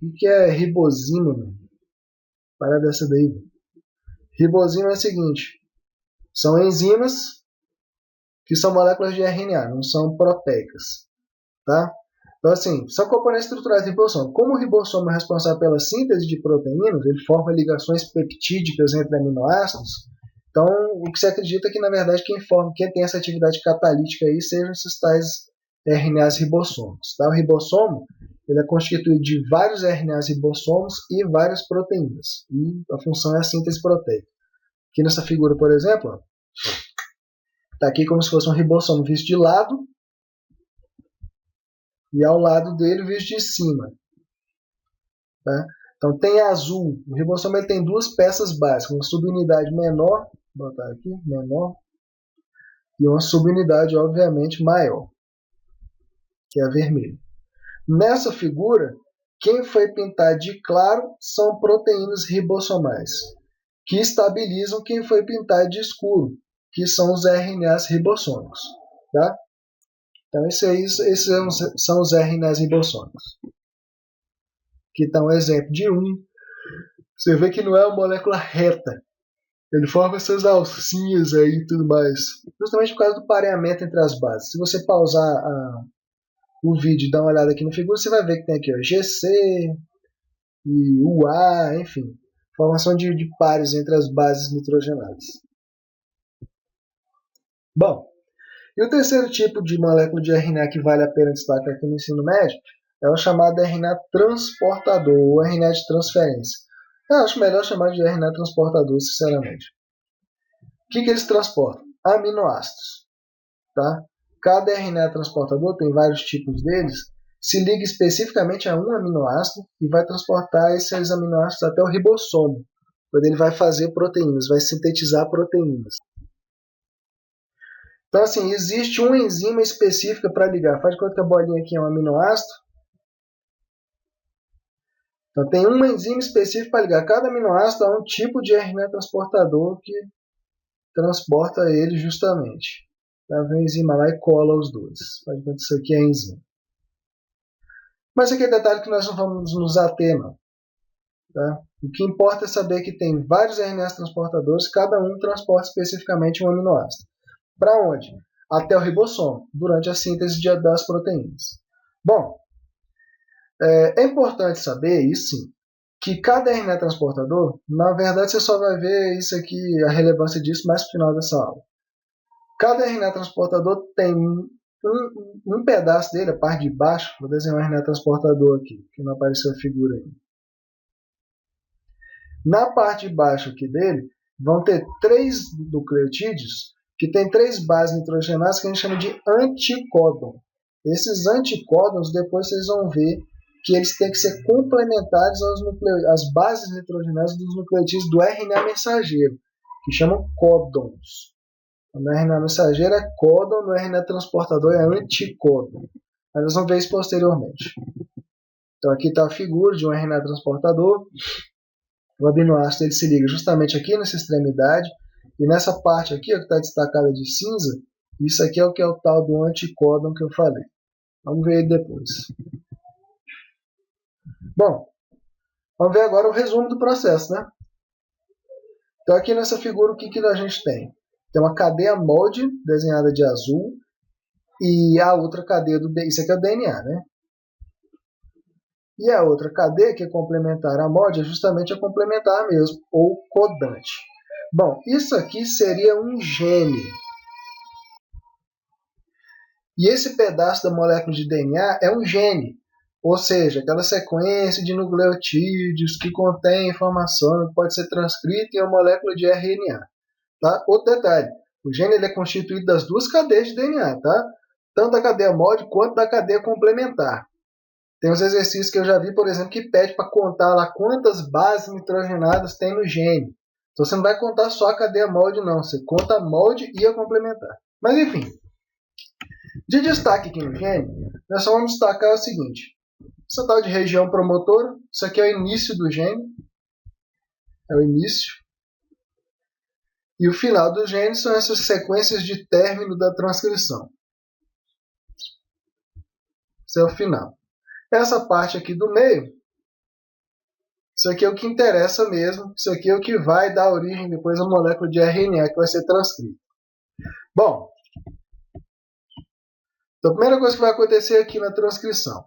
O que é ribosima? Parada dessa daí. Ribosima é o seguinte, são enzimas que são moléculas de RNA, não são proteicas. Tá? Então, assim, são componentes estruturais do ribossomo. Como o ribossomo é responsável pela síntese de proteínas, ele forma ligações peptídicas entre aminoácidos. Então, o que se acredita é que, na verdade, quem tem essa atividade catalítica aí sejam esses tais RNAs ribossomos. Tá? O ribossomo ele é constituído de vários RNAs ribossomos e várias proteínas. E a função é a síntese proteica. Aqui nessa figura, por exemplo, está aqui como se fosse um ribossomo visto de lado, e ao lado dele visto de cima. Tá? Então tem azul. O ribossomo ele tem duas peças básicas, uma subunidade menor, vou botar aqui, menor, e uma subunidade obviamente maior, que é a vermelha. Nessa figura, quem foi pintado de claro são proteínas ribossomais, que estabilizam quem foi pintado de escuro, que são os RNAs ribossômicos. Tá? Então, esses são os RNAs ribossômicos. Aqui está um exemplo de um. Você vê que não é uma molécula reta. Ele forma essas alcinhas aí e tudo mais. Justamente por causa do pareamento entre as bases. Se você pausar o vídeo e dar uma olhada aqui no figura, você vai ver que tem aqui ó, GC e UA, enfim. Formação de pares entre as bases nitrogenadas. Bom, e o terceiro tipo de molécula de RNA que vale a pena destacar aqui no ensino médio é o chamado RNA transportador, ou RNA de transferência. Eu acho melhor chamar de RNA transportador, sinceramente. O que eles transportam? Aminoácidos. Tá? Cada RNA transportador, tem vários tipos deles, se liga especificamente a um aminoácido e vai transportar esses aminoácidos até o ribossomo, onde ele vai fazer proteínas, vai sintetizar proteínas. Então, assim, existe uma enzima específica para ligar. Faz de conta que a bolinha aqui é um aminoácido, Então tem uma enzima específica para ligar cada aminoácido a um tipo de RNA transportador que transporta ele justamente. Tá? Vem a enzima lá e cola os dois. Pode ver que isso aqui é a enzima. Mas aqui é detalhe que nós não vamos nos ater, não. Tá? O que importa é saber que tem vários RNAs transportadores, cada um transporta especificamente um aminoácido. Para onde? Até o ribossomo, durante a síntese das proteínas. Bom, é importante saber, isso sim, que cada RNA transportador, na verdade você só vai ver isso aqui, a relevância disso mais no final dessa aula. Cada RNA transportador tem um pedaço dele, a parte de baixo, vou desenhar um RNA transportador aqui, que não apareceu a figura aí. Na parte de baixo aqui dele, vão ter 3 nucleotídeos que tem 3 bases nitrogenadas que a gente chama de anticódon. Esses anticódons, depois vocês vão ver que eles têm que ser complementares às bases nitrogenadas dos nucleotídeos do RNA mensageiro, que chamam códons. No RNA mensageiro é códon, no RNA transportador é anticódon. Mas nós vamos ver isso posteriormente. Então aqui está a figura de um RNA transportador. O aminoácido ele se liga justamente aqui nessa extremidade. E nessa parte aqui, ó, que está destacada de cinza, isso aqui é o tal do anticódon que eu falei. Vamos ver ele depois. Bom, vamos ver agora o resumo do processo, né? Então aqui nessa figura o que a gente tem? Tem uma cadeia molde desenhada de azul e a outra cadeia isso aqui é o DNA, né? E a outra cadeia que é complementar à molde é justamente a complementar mesmo, ou codante. Bom, isso aqui seria um gene. E esse pedaço da molécula de DNA é um gene, ou seja, aquela sequência de nucleotídeos que contém informação que pode ser transcrita em uma molécula de RNA. Tá? Outro detalhe, o gene ele é constituído das 2 cadeias de DNA, tá? Tanto da cadeia molde quanto da cadeia complementar. Tem uns exercícios que eu já vi, por exemplo, que pede para contar lá quantas bases nitrogenadas tem no gene. Então você não vai contar só a cadeia molde, não. Você conta a molde e a complementar. Mas enfim, de destaque aqui no gene, nós só vamos destacar o seguinte. Essa tal de região promotora, isso aqui é o início do gene. É o início. E o final do gene são essas sequências de término da transcrição. Esse é o final. Essa parte aqui do meio, isso aqui é o que interessa mesmo. Isso aqui é o que vai dar origem depois à molécula de RNA que vai ser transcrita. Bom, então a primeira coisa que vai acontecer aqui na transcrição.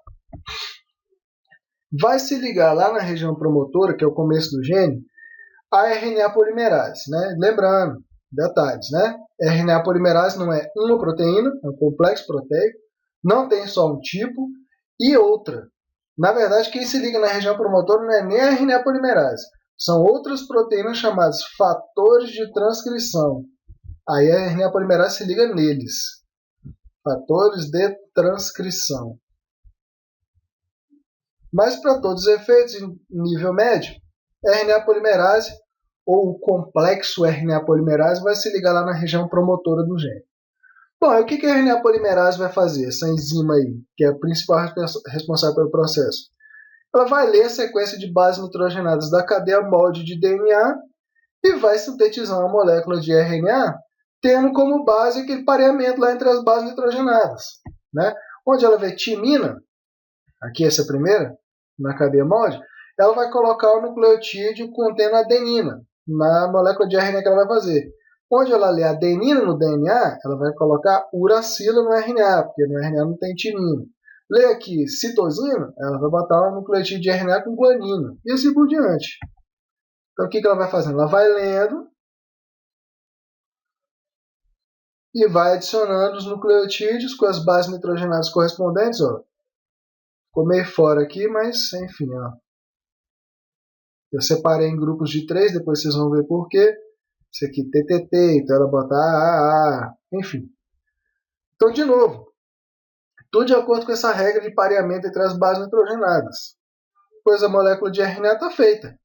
Vai se ligar lá na região promotora, que é o começo do gene, a RNA polimerase. Né? Lembrando, detalhes, né? RNA polimerase não é uma proteína, é um complexo proteico, não tem só um tipo, e outra. Na verdade, quem se liga na região promotora não é nem a RNA polimerase, são outras proteínas chamadas fatores de transcrição. Aí a RNA polimerase se liga neles. Fatores de transcrição. Mas para todos os efeitos, em nível médio, a RNA polimerase ou o complexo RNA polimerase vai se ligar lá na região promotora do gene. Bom, e o que a RNA polimerase vai fazer? Essa enzima aí, que é a principal responsável pelo processo. Ela vai ler a sequência de bases nitrogenadas da cadeia molde de DNA e vai sintetizar uma molécula de RNA, tendo como base aquele pareamento lá entre as bases nitrogenadas. Né? Onde ela vê timina, aqui essa primeira, na cadeia molde, ela vai colocar o nucleotídeo contendo adenina, na molécula de RNA que ela vai fazer. Onde ela lê adenina no DNA, ela vai colocar uracila no RNA, porque no RNA não tem timina. Lê aqui citosina, ela vai botar um nucleotídeo de RNA com guanina, e assim por diante. Então o que ela vai fazendo? Ela vai lendo e vai adicionando os nucleotídeos com as bases nitrogenadas correspondentes. Ó. Ficou meio fora aqui, mas enfim. Ó. Eu separei em grupos de 3, depois vocês vão ver por quê. Isso aqui TTT, então ela bota AAA, enfim. Então, de novo, tudo de acordo com essa regra de pareamento entre as bases nitrogenadas. Depois a molécula de RNA está feita.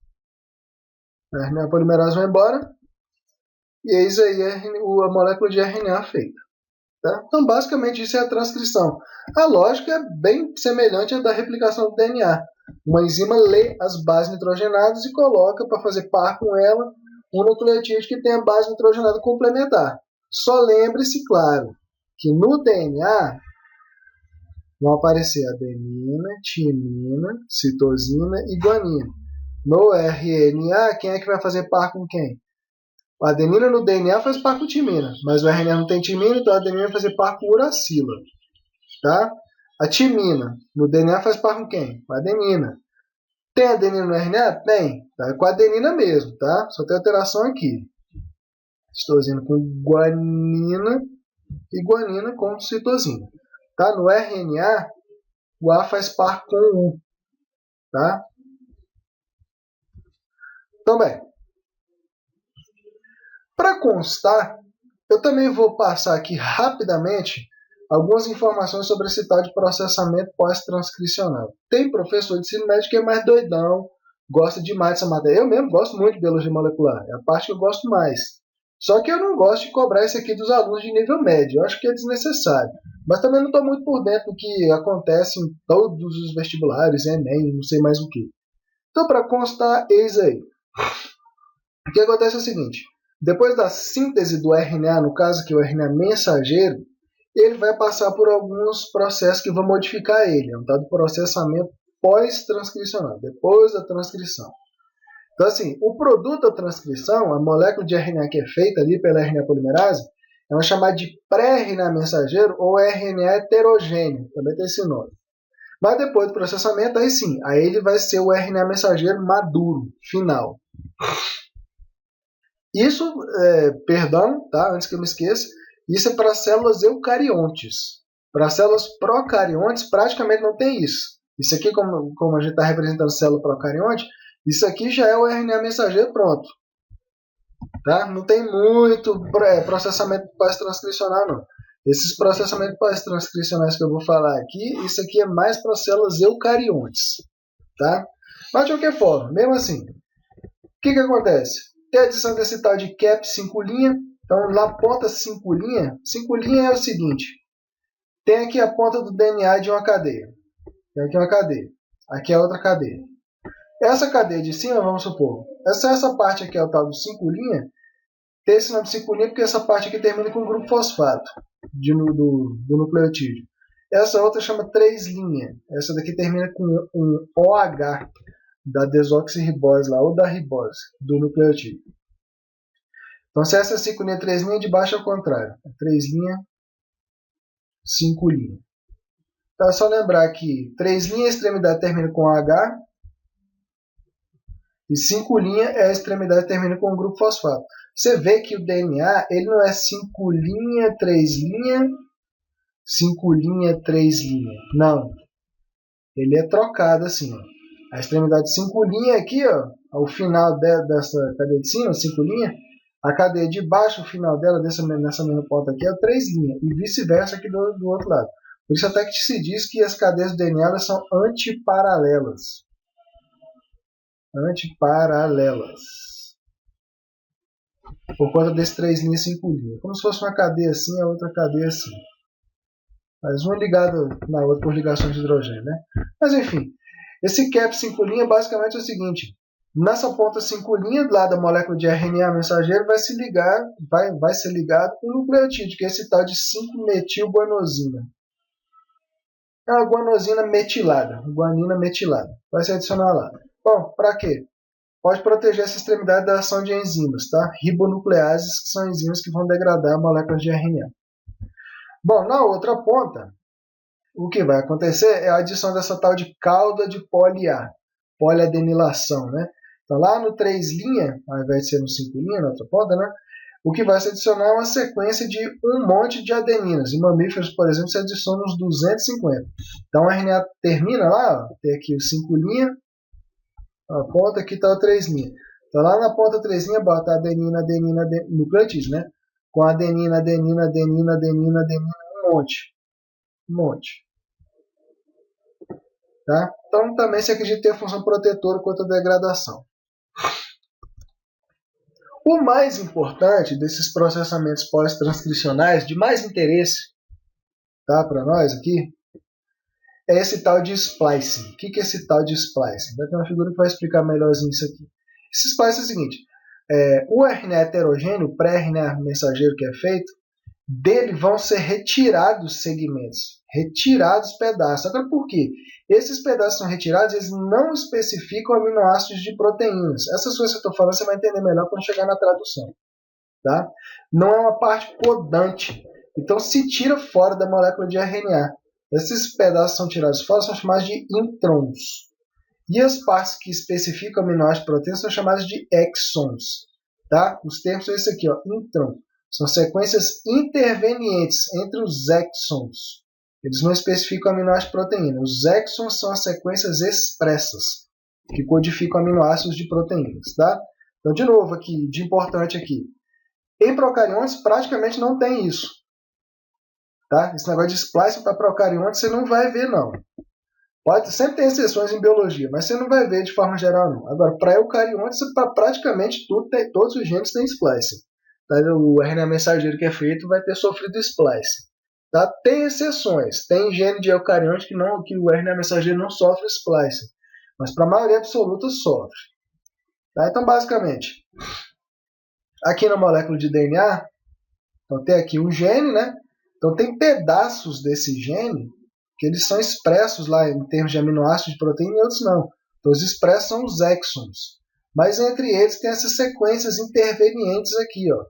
A RNA polimerase vai embora. E eis aí a molécula de RNA feita. Tá? Então, basicamente, isso é a transcrição. A lógica é bem semelhante à da replicação do DNA. Uma enzima lê as bases nitrogenadas e coloca para fazer par com ela um nucleotídeo que tem a base nitrogenada complementar. Só lembre-se, claro, que no DNA vão aparecer adenina, timina, citosina e guanina. No RNA, quem é que vai fazer par com quem? A adenina no DNA faz par com timina, mas o RNA não tem timina, então a adenina vai fazer par com uracila. Tá? A timina no DNA faz par com quem? Com a adenina. Tem adenina no RNA? Tem. Tá? É com a adenina mesmo, tá? Só tem alteração aqui. Citosina com guanina e guanina com citosina. Tá? No RNA, o A faz par com o U. Tá? Então, bem, para constar, eu também vou passar aqui rapidamente algumas informações sobre esse tal de processamento pós-transcricional. Tem professor de ensino médio que é mais doidão, gosta demais dessa matéria. Eu mesmo gosto muito de biologia molecular, é a parte que eu gosto mais. Só que eu não gosto de cobrar isso aqui dos alunos de nível médio, eu acho que é desnecessário. Mas também não estou muito por dentro do que acontece em todos os vestibulares, Enem, não sei mais o que. Então, para constar, eis aí. O que acontece é o seguinte: depois da síntese do RNA, no caso que é o RNA mensageiro, ele vai passar por alguns processos que vão modificar ele. É um tal de processamento pós-transcricional, depois da transcrição. Então, assim, o produto da transcrição, a molécula de RNA que é feita ali pela RNA polimerase, é uma chamada de pré-RNA mensageiro ou RNA heterogêneo, também tem esse nome. Mas depois do processamento, aí sim, aí ele vai ser o RNA mensageiro maduro, final. Isso, perdão, tá? Antes que eu me esqueça, isso é para células eucariontes. Para células procariontes, praticamente não tem isso. Isso aqui, como a gente está representando célula procarionte, isso aqui já é o RNA mensageiro pronto. Tá? Não tem muito processamento pós-transcricional, não. Esses processamentos pós-transcricionais que eu vou falar aqui, isso aqui é mais para células eucariontes. Tá? Mas de qualquer forma, mesmo assim, o que acontece? Tem a adição desse tal de cap 5'. Então, na ponta 5', 5' é o seguinte: tem aqui a ponta do DNA de uma cadeia. Tem aqui uma cadeia. Aqui é outra cadeia. Essa cadeia de cima, vamos supor, essa parte aqui é o tal do 5', tem esse nome de 5' porque essa parte aqui termina com um grupo fosfato do nucleotídeo. Essa outra chama 3'. Essa daqui termina com um OH da desoxirribose lá, ou da ribose do nucleotídeo. Então, se essa é 5', 3', de baixo é o contrário. 3', 5'. Então, é só lembrar que 3' a extremidade termina com H e 5' é a extremidade que termina com o grupo fosfato. Você vê que o DNA ele não é 5', 3', 5', 3'. Não. Ele é trocado assim. Ó. A extremidade 5' aqui, ó, ao final dessa cadeia de cima, 5', a cadeia de baixo, o final dela, nessa mesma ponta aqui, é o 3', e vice-versa aqui do outro lado. Por isso até que se diz que as cadeias do DNA elas são antiparalelas. Antiparalela. Por conta desse 3', 5'. Como se fosse uma cadeia assim, a outra cadeia assim. Mas uma ligada na outra por ligações de hidrogênio, né? Mas enfim, esse cap 5' basicamente é o seguinte: nessa ponta 5' lá da molécula de RNA mensageiro vai ser ligado com o nucleotídeo, que é esse tal de 5-metilguanosina. É uma guanosina metilada, guanina metilada. Vai ser adicionada lá. Bom, para quê? Pode proteger essa extremidade da ação de enzimas, tá? Ribonucleases, que são enzimas que vão degradar moléculas de RNA. Bom, na outra ponta, o que vai acontecer é a adição dessa tal de cauda de poliadenilação, né? Então, lá no 3', ao invés de ser no 5', na outra ponta, né? O que vai se adicionar é uma sequência de um monte de adeninas. Em mamíferos, por exemplo, se adiciona uns 250. Então, a RNA termina lá, ó, tem aqui o 5', a ponta aqui está o 3'. Então, lá na ponta 3', bota adenina, nucleotídeo, né? Com adenina, um monte. Tá? Então, também se acredita ter função protetora contra a degradação. O mais importante desses processamentos pós-transcricionais, de mais interesse, tá, para nós aqui, é esse tal de splicing. O que é esse tal de splicing? Vai ter uma figura que vai explicar melhorzinho isso aqui. Esse splicing é o seguinte, o RNA heterogêneo, o pré-RNA mensageiro que é feito, dele vão ser retirados segmentos, retirados pedaços. Agora, por quê? Esses pedaços são retirados, eles não especificam aminoácidos de proteínas. Essas coisas que eu estou falando você vai entender melhor quando chegar na tradução. Tá? Não é uma parte codante. Então, se tira fora da molécula de RNA. Esses pedaços são tirados fora, são chamados de introns. E as partes que especificam aminoácidos de proteínas são chamadas de exons. Tá? Os termos são esse aqui, ó, intron. São sequências intervenientes entre os exons. Eles não especificam aminoácidos de proteína. Os exons são as sequências expressas, que codificam aminoácidos de proteínas. Tá? Então, de novo, aqui, de importante aqui. Em procariontes, praticamente não tem isso. Tá? Esse negócio de splicing para procariontes você não vai ver, não. Sempre tem exceções em biologia, mas você não vai ver de forma geral, não. Agora, para eucariontes, praticamente todos os genes têm splicing. Tá? O RNA mensageiro que é feito vai ter sofrido splicing. Tá? Tem exceções. Tem gene de eucarionte que o RNA mensageiro não sofre splicing. Mas para a maioria absoluta sofre. Tá? Então, basicamente, aqui na molécula de DNA, então tem aqui um gene, né? Então tem pedaços desse gene que eles são expressos lá em termos de aminoácidos de proteína e outros não. Então os expressos são os exons. Mas entre eles tem essas sequências intervenientes aqui, ó,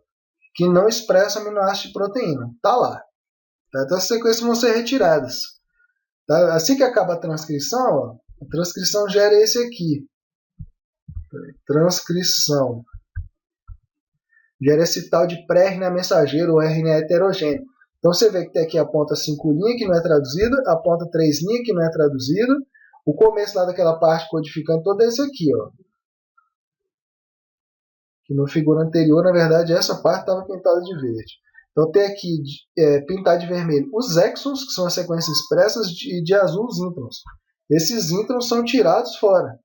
que não expressam aminoácidos de proteína. Tá lá. Tá? Então as sequências vão ser retiradas. Tá? Assim que acaba a transcrição, ó, a transcrição gera esse aqui. Transcrição. Gera esse tal de pré-RNA mensageiro ou RNA heterogêneo. Então você vê que tem aqui a ponta 5' que não é traduzida, a ponta 3' que não é traduzida, o começo lá daquela parte codificando todo esse aqui, ó. Que na figura anterior, na verdade, essa parte estava pintada de verde. Então tem aqui pintado de vermelho os exons, que são as sequências expressas, e de azul os introns. Esses introns são tirados fora.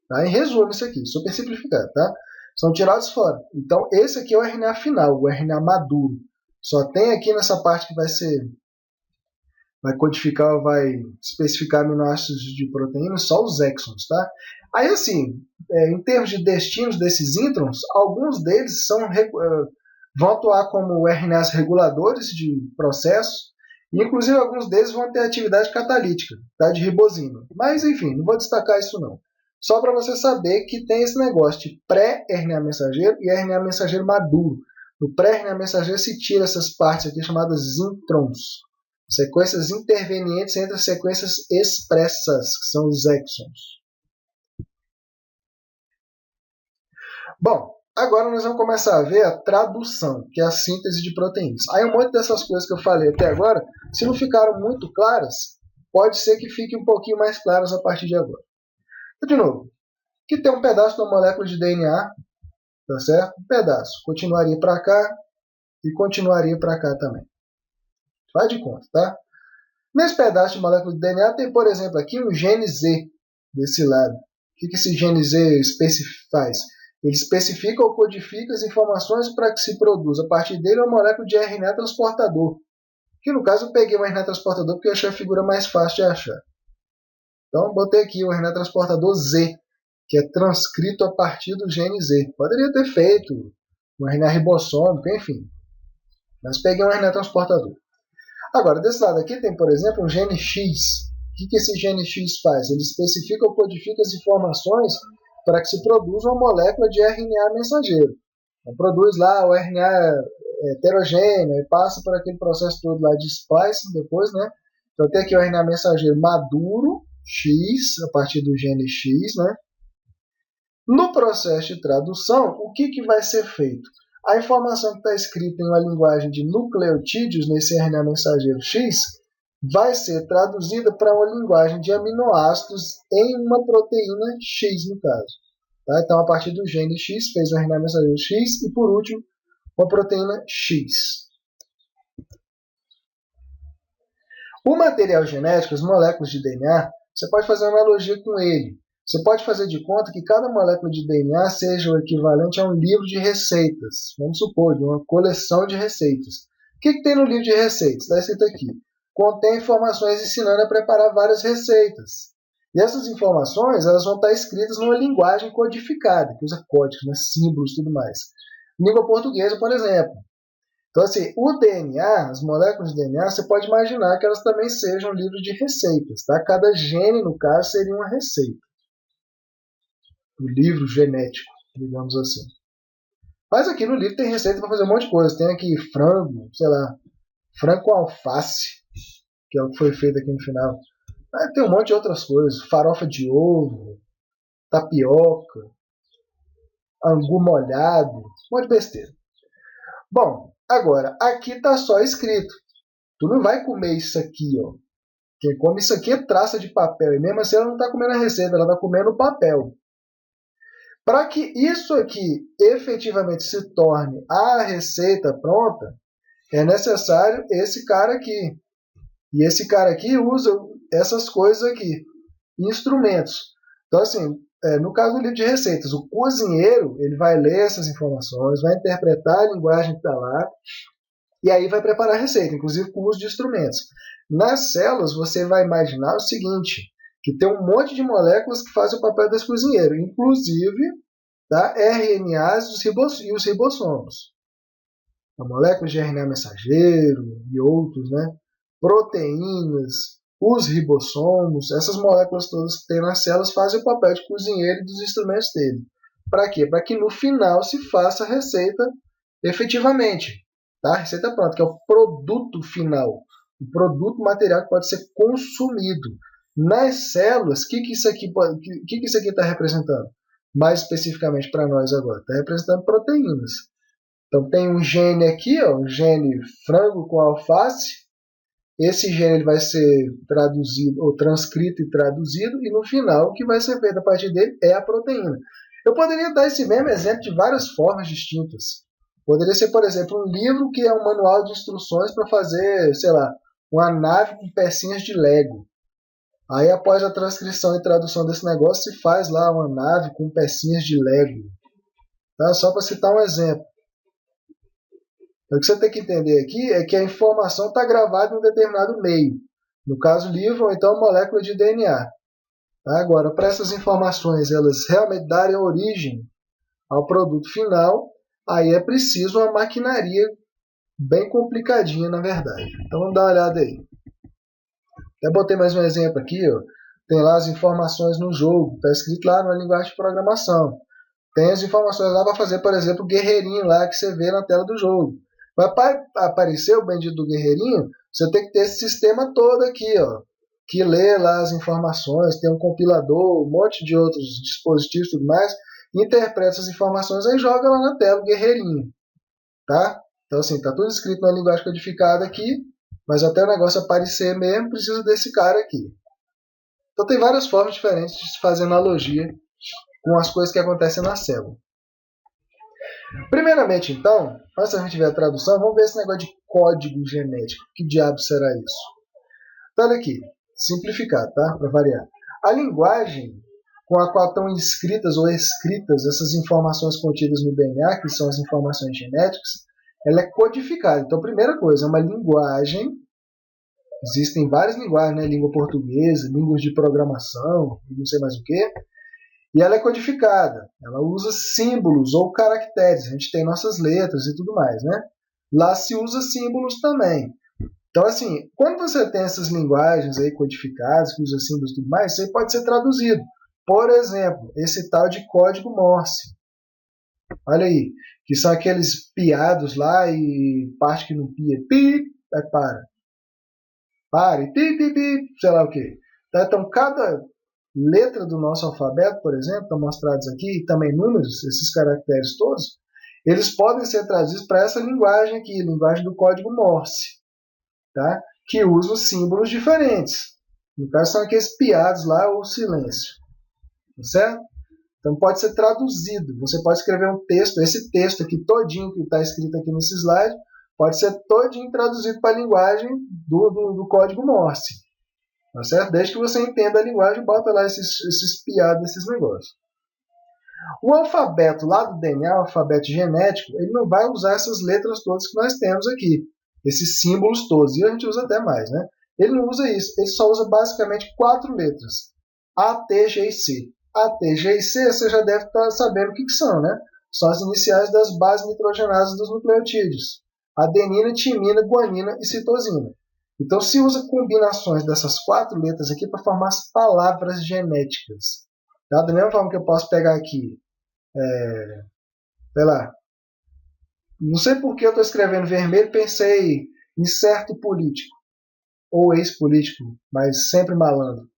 Tá? Em resumo, isso aqui, super simplificado, tá? São tirados fora. Então esse aqui é o RNA final, o RNA maduro. Só tem aqui nessa parte que vai codificar, vai especificar aminoácidos de proteína, só os exons, tá? Aí, assim, em termos de destinos desses introns, alguns deles vão atuar como RNAs reguladores de processos, e inclusive alguns deles vão ter atividade catalítica, tá? De ribosina. Mas, enfim, não vou destacar isso não. Só para você saber que tem esse negócio de pré-RNA mensageiro e RNA mensageiro maduro. No pré-RNA mensageiro se tira essas partes aqui chamadas introns, sequências intervenientes entre as sequências expressas, que são os exons. Bom, agora nós vamos começar a ver a tradução, que é a síntese de proteínas. Aí um monte dessas coisas que eu falei até agora, se não ficaram muito claras, pode ser que fiquem um pouquinho mais claras a partir de agora. Então, de novo, aqui tem um pedaço da molécula de DNA, tá certo? Um pedaço. Continuaria para cá e continuaria para cá também. Faz de conta, tá? Nesse pedaço de molécula de DNA tem, por exemplo, aqui um gene Z desse lado. O que esse gene Z faz? Ele especifica ou codifica as informações para que se produza a partir dele uma molécula de RNA transportador. Que no caso eu peguei o RNA transportador porque eu achei a figura mais fácil de achar. Então botei aqui o RNA transportador Z, que é transcrito a partir do gene Z. Poderia ter feito um RNA ribossômico, enfim. Mas peguei um RNA transportador. Agora, desse lado aqui tem, por exemplo, um gene X. O que esse gene X faz? Ele especifica ou codifica as informações para que se produza uma molécula de RNA mensageiro. Então, produz lá o RNA heterogêneo e passa por aquele processo todo lá de splicing depois, né? Então tem aqui o RNA mensageiro maduro, X, a partir do gene X, né? No processo de tradução, o que vai ser feito? A informação que está escrita em uma linguagem de nucleotídeos nesse RNA mensageiro X vai ser traduzida para uma linguagem de aminoácidos em uma proteína X, no caso. Tá? Então, a partir do gene X, fez o RNA mensageiro X e, por último, uma proteína X. O material genético, as moléculas de DNA, você pode fazer uma analogia com ele. Você pode fazer de conta que cada molécula de DNA seja o equivalente a um livro de receitas, vamos supor, de uma coleção de receitas. O que tem no livro de receitas? Está escrito aqui. Contém informações ensinando a preparar várias receitas. E essas informações elas vão estar escritas numa linguagem codificada, que usa códigos, né, símbolos e tudo mais. Língua portuguesa, por exemplo. Então, assim, o DNA, as moléculas de DNA, você pode imaginar que elas também sejam livros de receitas. Tá? Cada gene, no caso, seria uma receita. O livro genético, digamos assim. Mas aqui no livro tem receita para fazer um monte de coisa. Tem aqui frango, sei lá, frango com alface, que é o que foi feito aqui no final. Mas tem um monte de outras coisas. Farofa de ovo, tapioca, angu molhado, um monte de besteira. Bom, agora, aqui está só escrito. Tu não vai comer isso aqui, ó. Quem come isso aqui é traça de papel. E mesmo assim ela não está comendo a receita, ela está comendo o papel. Para que isso aqui efetivamente se torne a receita pronta, é necessário esse cara aqui. E esse cara aqui usa essas coisas aqui, instrumentos. Então, assim, no caso do livro de receitas, o cozinheiro ele vai ler essas informações, vai interpretar a linguagem que está lá, e aí vai preparar a receita, inclusive com o uso de instrumentos. Nas células, você vai imaginar o seguinte, que tem um monte de moléculas que fazem o papel desse cozinheiro, inclusive tá, RNAs e os ribossomos. A molécula de RNA mensageiro e outros, né? Proteínas, os ribossomos, essas moléculas todas que tem nas células fazem o papel de cozinheiro e dos instrumentos dele. Para quê? Para que no final se faça a receita efetivamente. Tá? A receita pronta, que é o produto final. O produto material que pode ser consumido. Nas células, o que isso aqui está representando? Mais especificamente para nós agora, está representando proteínas. Então tem um gene aqui, ó, um gene frango com alface. Esse gene ele vai ser traduzido, ou transcrito e traduzido, e no final o que vai ser feito a partir dele é a proteína. Eu poderia dar esse mesmo exemplo de várias formas distintas. Poderia ser, por exemplo, um livro que é um manual de instruções para fazer, sei lá, uma nave com pecinhas de Lego. Aí, após a transcrição e tradução desse negócio, se faz lá uma nave com pecinhas de Lego. Tá? Só para citar um exemplo. O que você tem que entender aqui é que a informação está gravada em um determinado meio. No caso, livro ou então molécula de DNA. Tá? Agora, para essas informações elas realmente darem origem ao produto final, aí é preciso uma maquinaria bem complicadinha, na verdade. Então, vamos dar uma olhada aí. Até botei mais um exemplo aqui, ó. Tem lá as informações no jogo, está escrito lá na linguagem de programação. Tem as informações lá para fazer, por exemplo, o guerreirinho lá que você vê na tela do jogo. Mas para aparecer o bendito do guerreirinho, você tem que ter esse sistema todo aqui, ó, que lê lá as informações, tem um compilador, um monte de outros dispositivos e tudo mais, interpreta essas informações e joga lá na tela o guerreirinho. Tá? Então, assim, está tudo escrito na linguagem codificada aqui, mas até o negócio aparecer mesmo, precisa desse cara aqui. Então tem várias formas diferentes de se fazer analogia com as coisas que acontecem na célula. Primeiramente, então, antes da gente ver a tradução, vamos ver esse negócio de código genético. Que diabo será isso? Então, olha aqui, simplificar, tá? Para variar. A linguagem com a qual estão inscritas ou escritas essas informações contidas no DNA, que são as informações genéticas, ela é codificada. Então, primeira coisa, é uma linguagem. Existem várias linguagens, né? Língua portuguesa, línguas de programação, não sei mais o que. E ela é codificada. Ela usa símbolos ou caracteres. A gente tem nossas letras e tudo mais, né? Lá se usa símbolos também. Então, assim, quando você tem essas linguagens aí codificadas, que usa símbolos e tudo mais, isso aí pode ser traduzido. Por exemplo, esse tal de código Morse. Olha aí, que são aqueles piados lá e parte que não pia. Pi, aí para. Para e pi, pi, pi, sei lá o quê. Então, cada letra do nosso alfabeto, por exemplo, estão mostrados aqui, e também números, esses caracteres todos, eles podem ser traduzidos para essa linguagem aqui, linguagem do código Morse, tá? Que usa símbolos diferentes. No caso, são aqueles piados lá, ou silêncio. Tá certo? Então, pode ser traduzido. Você pode escrever um texto, esse texto aqui todinho que está escrito aqui nesse slide, pode ser todinho traduzido para a linguagem do código Morse. Tá certo? Desde que você entenda a linguagem, bota lá esses piados, esses negócios. O alfabeto lá do DNA, o alfabeto genético, ele não vai usar essas letras todas que nós temos aqui, esses símbolos todos, e a gente usa até mais, né? Ele não usa isso, ele só usa basicamente 4 letras, A, T, G e C. A, T, G e C você já deve estar sabendo o que são, né? São as iniciais das bases nitrogenadas dos nucleotídeos, adenina, timina, guanina e citosina. Então se usa combinações dessas 4 letras aqui para formar as palavras genéticas. Tá? Da mesma forma que eu posso pegar aqui, sei lá, não sei por que eu estou escrevendo vermelho, pensei em certo político, ou ex-político, mas sempre malandro.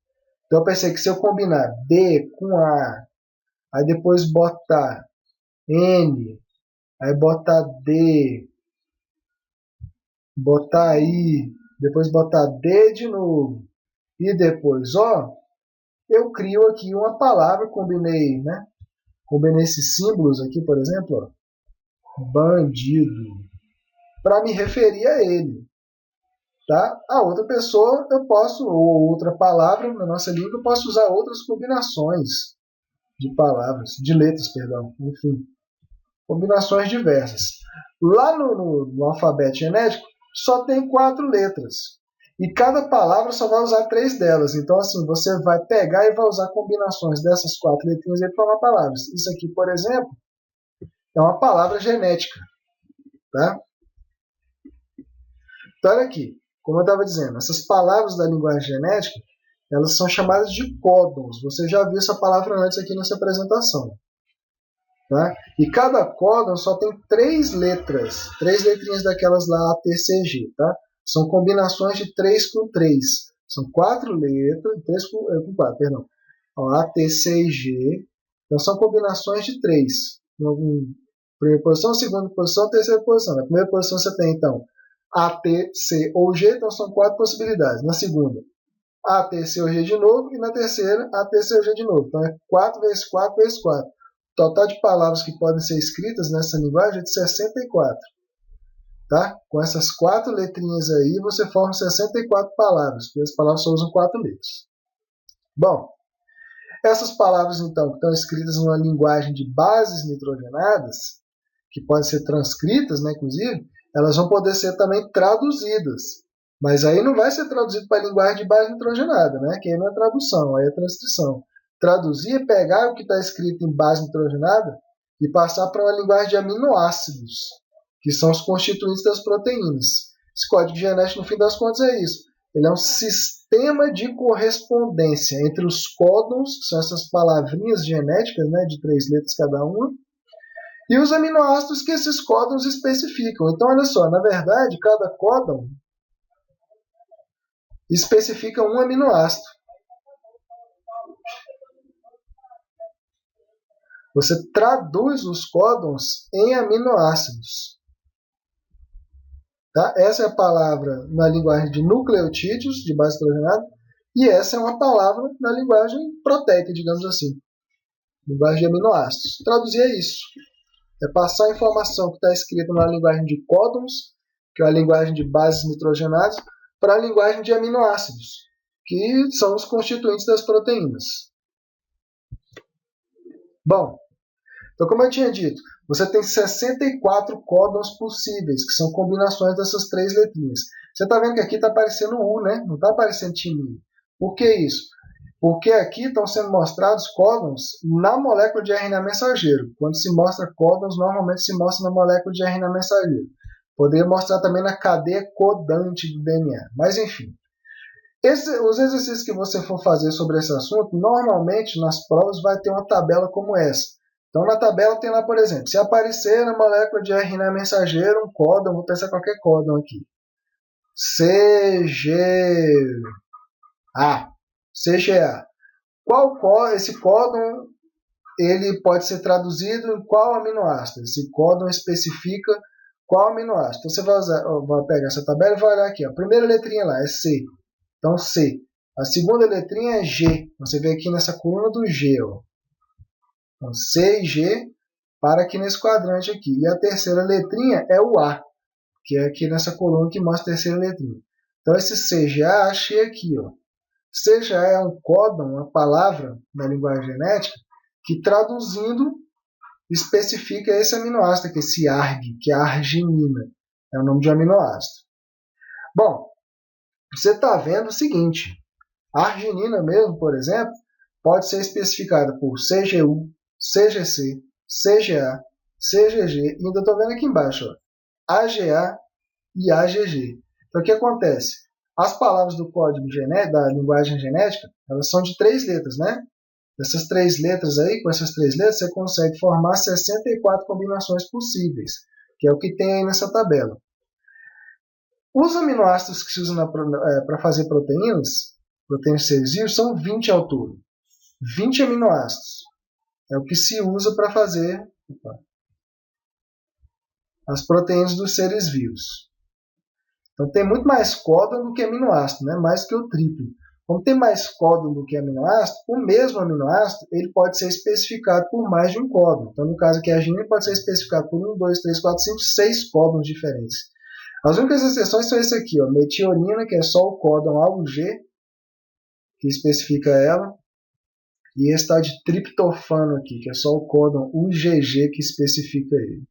Então eu pensei que se eu combinar D com A, aí depois botar N, aí botar D, botar I, depois botar D de novo, e depois O, eu crio aqui uma palavra, combinei, né? Combinei esses símbolos aqui, por exemplo, ó, bandido, para me referir a ele. Tá? A outra pessoa eu posso, ou outra palavra na nossa língua, eu posso usar outras combinações de palavras, de letras, perdão, enfim, combinações diversas. Lá no alfabeto genético só tem 4 letras. E cada palavra só vai usar 3 delas. Então, assim, você vai pegar e vai usar combinações dessas 4 letrinhas para formar palavras. Isso aqui, por exemplo, é uma palavra genética. Tá? Então, olha aqui. Como eu estava dizendo, essas palavras da linguagem genética, elas são chamadas de códons. Você já viu essa palavra antes aqui nessa apresentação. Tá? E cada códon só tem 3 letras, 3 letrinhas daquelas lá, A, T, C, G. Tá? São combinações de 3 com 3. São 4 letras, 3 com 4, perdão. Ó, A, T, C e G. Então são combinações de 3. Primeira posição, segunda posição, terceira posição. Na primeira posição você tem, então, A, T, C ou G, então são 4 possibilidades. Na segunda, A, T, C ou G de novo, e na terceira, A, T, C ou G de novo. Então é 4 vezes 4 vezes 4. O total de palavras que podem ser escritas nessa linguagem é de 64. Tá? Com essas 4 letrinhas aí, você forma 64 palavras, porque as palavras só usam 4 letras. Bom, essas palavras, então, que estão escritas numa linguagem de bases nitrogenadas, que podem ser transcritas, né, inclusive, elas vão poder ser também traduzidas. Mas aí não vai ser traduzido para a linguagem de base nitrogenada, né? Que aí não é tradução, aí é transcrição. Traduzir é pegar o que está escrito em base nitrogenada e passar para uma linguagem de aminoácidos, que são os constituintes das proteínas. Esse código genético, no fim das contas, é isso. Ele é um sistema de correspondência entre os códons, que são essas palavrinhas genéticas, né, de 3 letras cada uma, e os aminoácidos que esses códons especificam. Então, olha só, na verdade, cada códon especifica um aminoácido. Você traduz os códons em aminoácidos. Tá? Essa é a palavra na linguagem de nucleotídeos, de base nitrogenada, e essa é uma palavra na linguagem proteica, digamos assim. Linguagem de aminoácidos. Traduzir é isso. É passar a informação que está escrita na linguagem de códons, que é a linguagem de bases nitrogenadas, para a linguagem de aminoácidos, que são os constituintes das proteínas. Bom, então como eu tinha dito, você tem 64 códons possíveis, que são combinações dessas 3 letrinhas. Você está vendo que aqui está aparecendo U, né? Não está aparecendo timina. Por que isso? Porque aqui estão sendo mostrados códons na molécula de RNA mensageiro. Quando se mostra códons, normalmente se mostra na molécula de RNA mensageiro. Poderia mostrar também na cadeia codante do DNA. Mas, enfim. Os exercícios que você for fazer sobre esse assunto, normalmente nas provas vai ter uma tabela como essa. Então, na tabela tem lá, por exemplo, se aparecer na molécula de RNA mensageiro um códon, vou pensar qualquer códon aqui. CGA. Esse códon ele pode ser traduzido em qual aminoácido? Esse códon especifica qual aminoácido. Então você vai pegar essa tabela e vai olhar aqui. A primeira letrinha lá é C. Então C. A segunda letrinha é G. Você vê aqui nessa coluna do G. Ó. Então C e G para aqui nesse quadrante aqui. E a terceira letrinha é o A, que é aqui nessa coluna que mostra a terceira letrinha. Então esse CGA achei aqui. Ó. CGA é um códon, uma palavra na linguagem genética, que traduzindo especifica esse aminoácido, que é esse ARG, que é a arginina. É o nome de um aminoácido. Bom, você está vendo o seguinte, a arginina mesmo, por exemplo, pode ser especificada por CGU, CGC, CGA, CGG, e ainda estou vendo aqui embaixo, ó, AGA e AGG. Então, o que acontece? As palavras do código genético, da linguagem genética, elas são de 3 letras, né? Essas 3 letras aí, com essas 3 letras, você consegue formar 64 combinações possíveis, que é o que tem aí nessa tabela. Os aminoácidos que se usam para fazer proteínas de seres vivos, são 20 ao todo. 20 aminoácidos. É o que se usa para fazer as proteínas dos seres vivos. Então tem muito mais códon do que aminoácido, né? Mais que o triplo. Como tem mais códon do que aminoácido, o mesmo aminoácido ele pode ser especificado por mais de um códon. Então, no caso aqui, a arginina pode ser especificado por 1, 2, 3, 4, 5, 6 códons diferentes. As únicas exceções são esse aqui, ó, metionina, que é só o códon AUG, que especifica ela, e esse tal de triptofano aqui, que é só o códon UGG que especifica ele.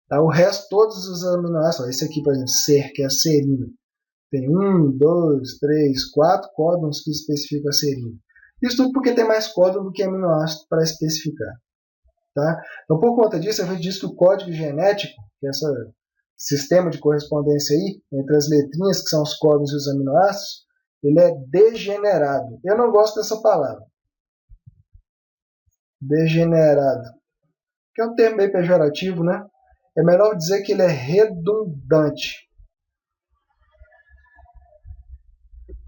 Tá? O resto, todos os aminoácidos, ó, esse aqui, por exemplo, SER, que é a serina, tem 1, 2, 3, 4 códons que especificam a serina. Isso tudo porque tem mais códon do que aminoácido para especificar. Tá? Então, por conta disso, a gente diz que o código genético, que é esse sistema de correspondência aí, entre as letrinhas, que são os códons e os aminoácidos, ele é degenerado. Eu não gosto dessa palavra. Degenerado. Que é um termo meio pejorativo, né? É melhor dizer que ele é redundante.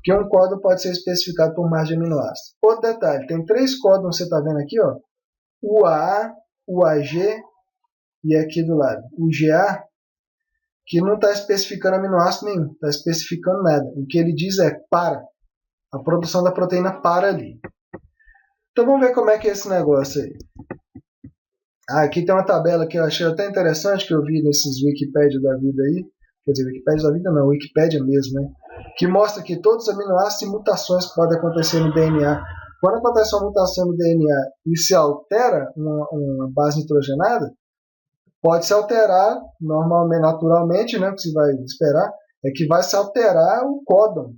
Que um códon pode ser especificado por mais de aminoácidos. Outro detalhe, tem 3 códons, você está vendo aqui, ó, UAA, UAG e aqui do lado, UGA, que não está especificando aminoácido nenhum, está especificando nada. O que ele diz é para. A produção da proteína para ali. Então vamos ver como é que é esse negócio aí. Aqui tem uma tabela que eu achei até interessante, que eu vi nesses Wikipedia da vida aí. Quer dizer, Wikipedia da vida não, Wikipedia mesmo, né? Que mostra que todos os aminoácidos e mutações que podem acontecer no DNA. Quando acontece uma mutação no DNA e se altera uma base nitrogenada, pode se alterar normalmente, naturalmente, né, o que se vai esperar, é que vai se alterar o códon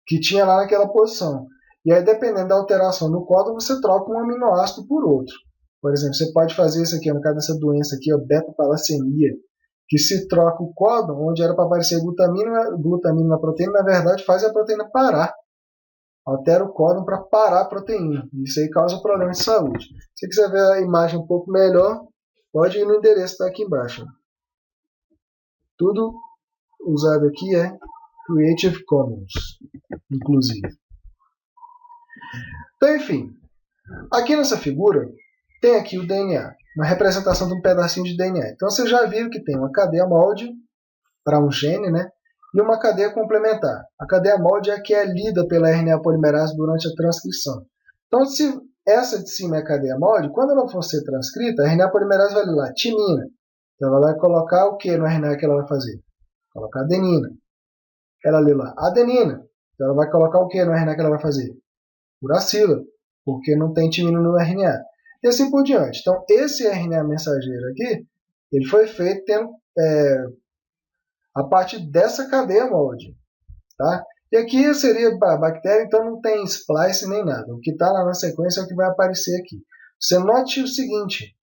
que tinha lá naquela posição. E aí, dependendo da alteração no códon, você troca um aminoácido por outro. Por exemplo, você pode fazer isso aqui, no caso dessa doença aqui, beta-talassemia, que se troca o códon, onde era para aparecer glutamina na proteína, na verdade faz a proteína parar. Altera o códon para parar a proteína. Isso aí causa problemas de saúde. Se você quiser ver a imagem um pouco melhor, pode ir no endereço que está aqui embaixo. Tudo usado aqui é Creative Commons, inclusive. Então, enfim, aqui nessa figura tem aqui o DNA, uma representação de um pedacinho de DNA. Então, vocês já viram que tem uma cadeia molde para um gene, né? E uma cadeia complementar. A cadeia molde é a que é lida pela RNA polimerase durante a transcrição. Então, se essa de cima é a cadeia molde, quando ela for ser transcrita, a RNA polimerase vai ler lá, timina. Então, ela vai colocar o que no RNA que ela vai fazer? Colocar adenina. Ela lê lá, adenina. Então, ela vai colocar o que no RNA que ela vai fazer? Uracila, porque não tem timina no RNA. E assim por diante. Então, esse RNA mensageiro aqui, ele foi feito tendo, a partir dessa cadeia molde. Tá? E aqui seria a bactéria, então não tem splice nem nada. O que está lá na sequência é o que vai aparecer aqui. Você note o seguinte,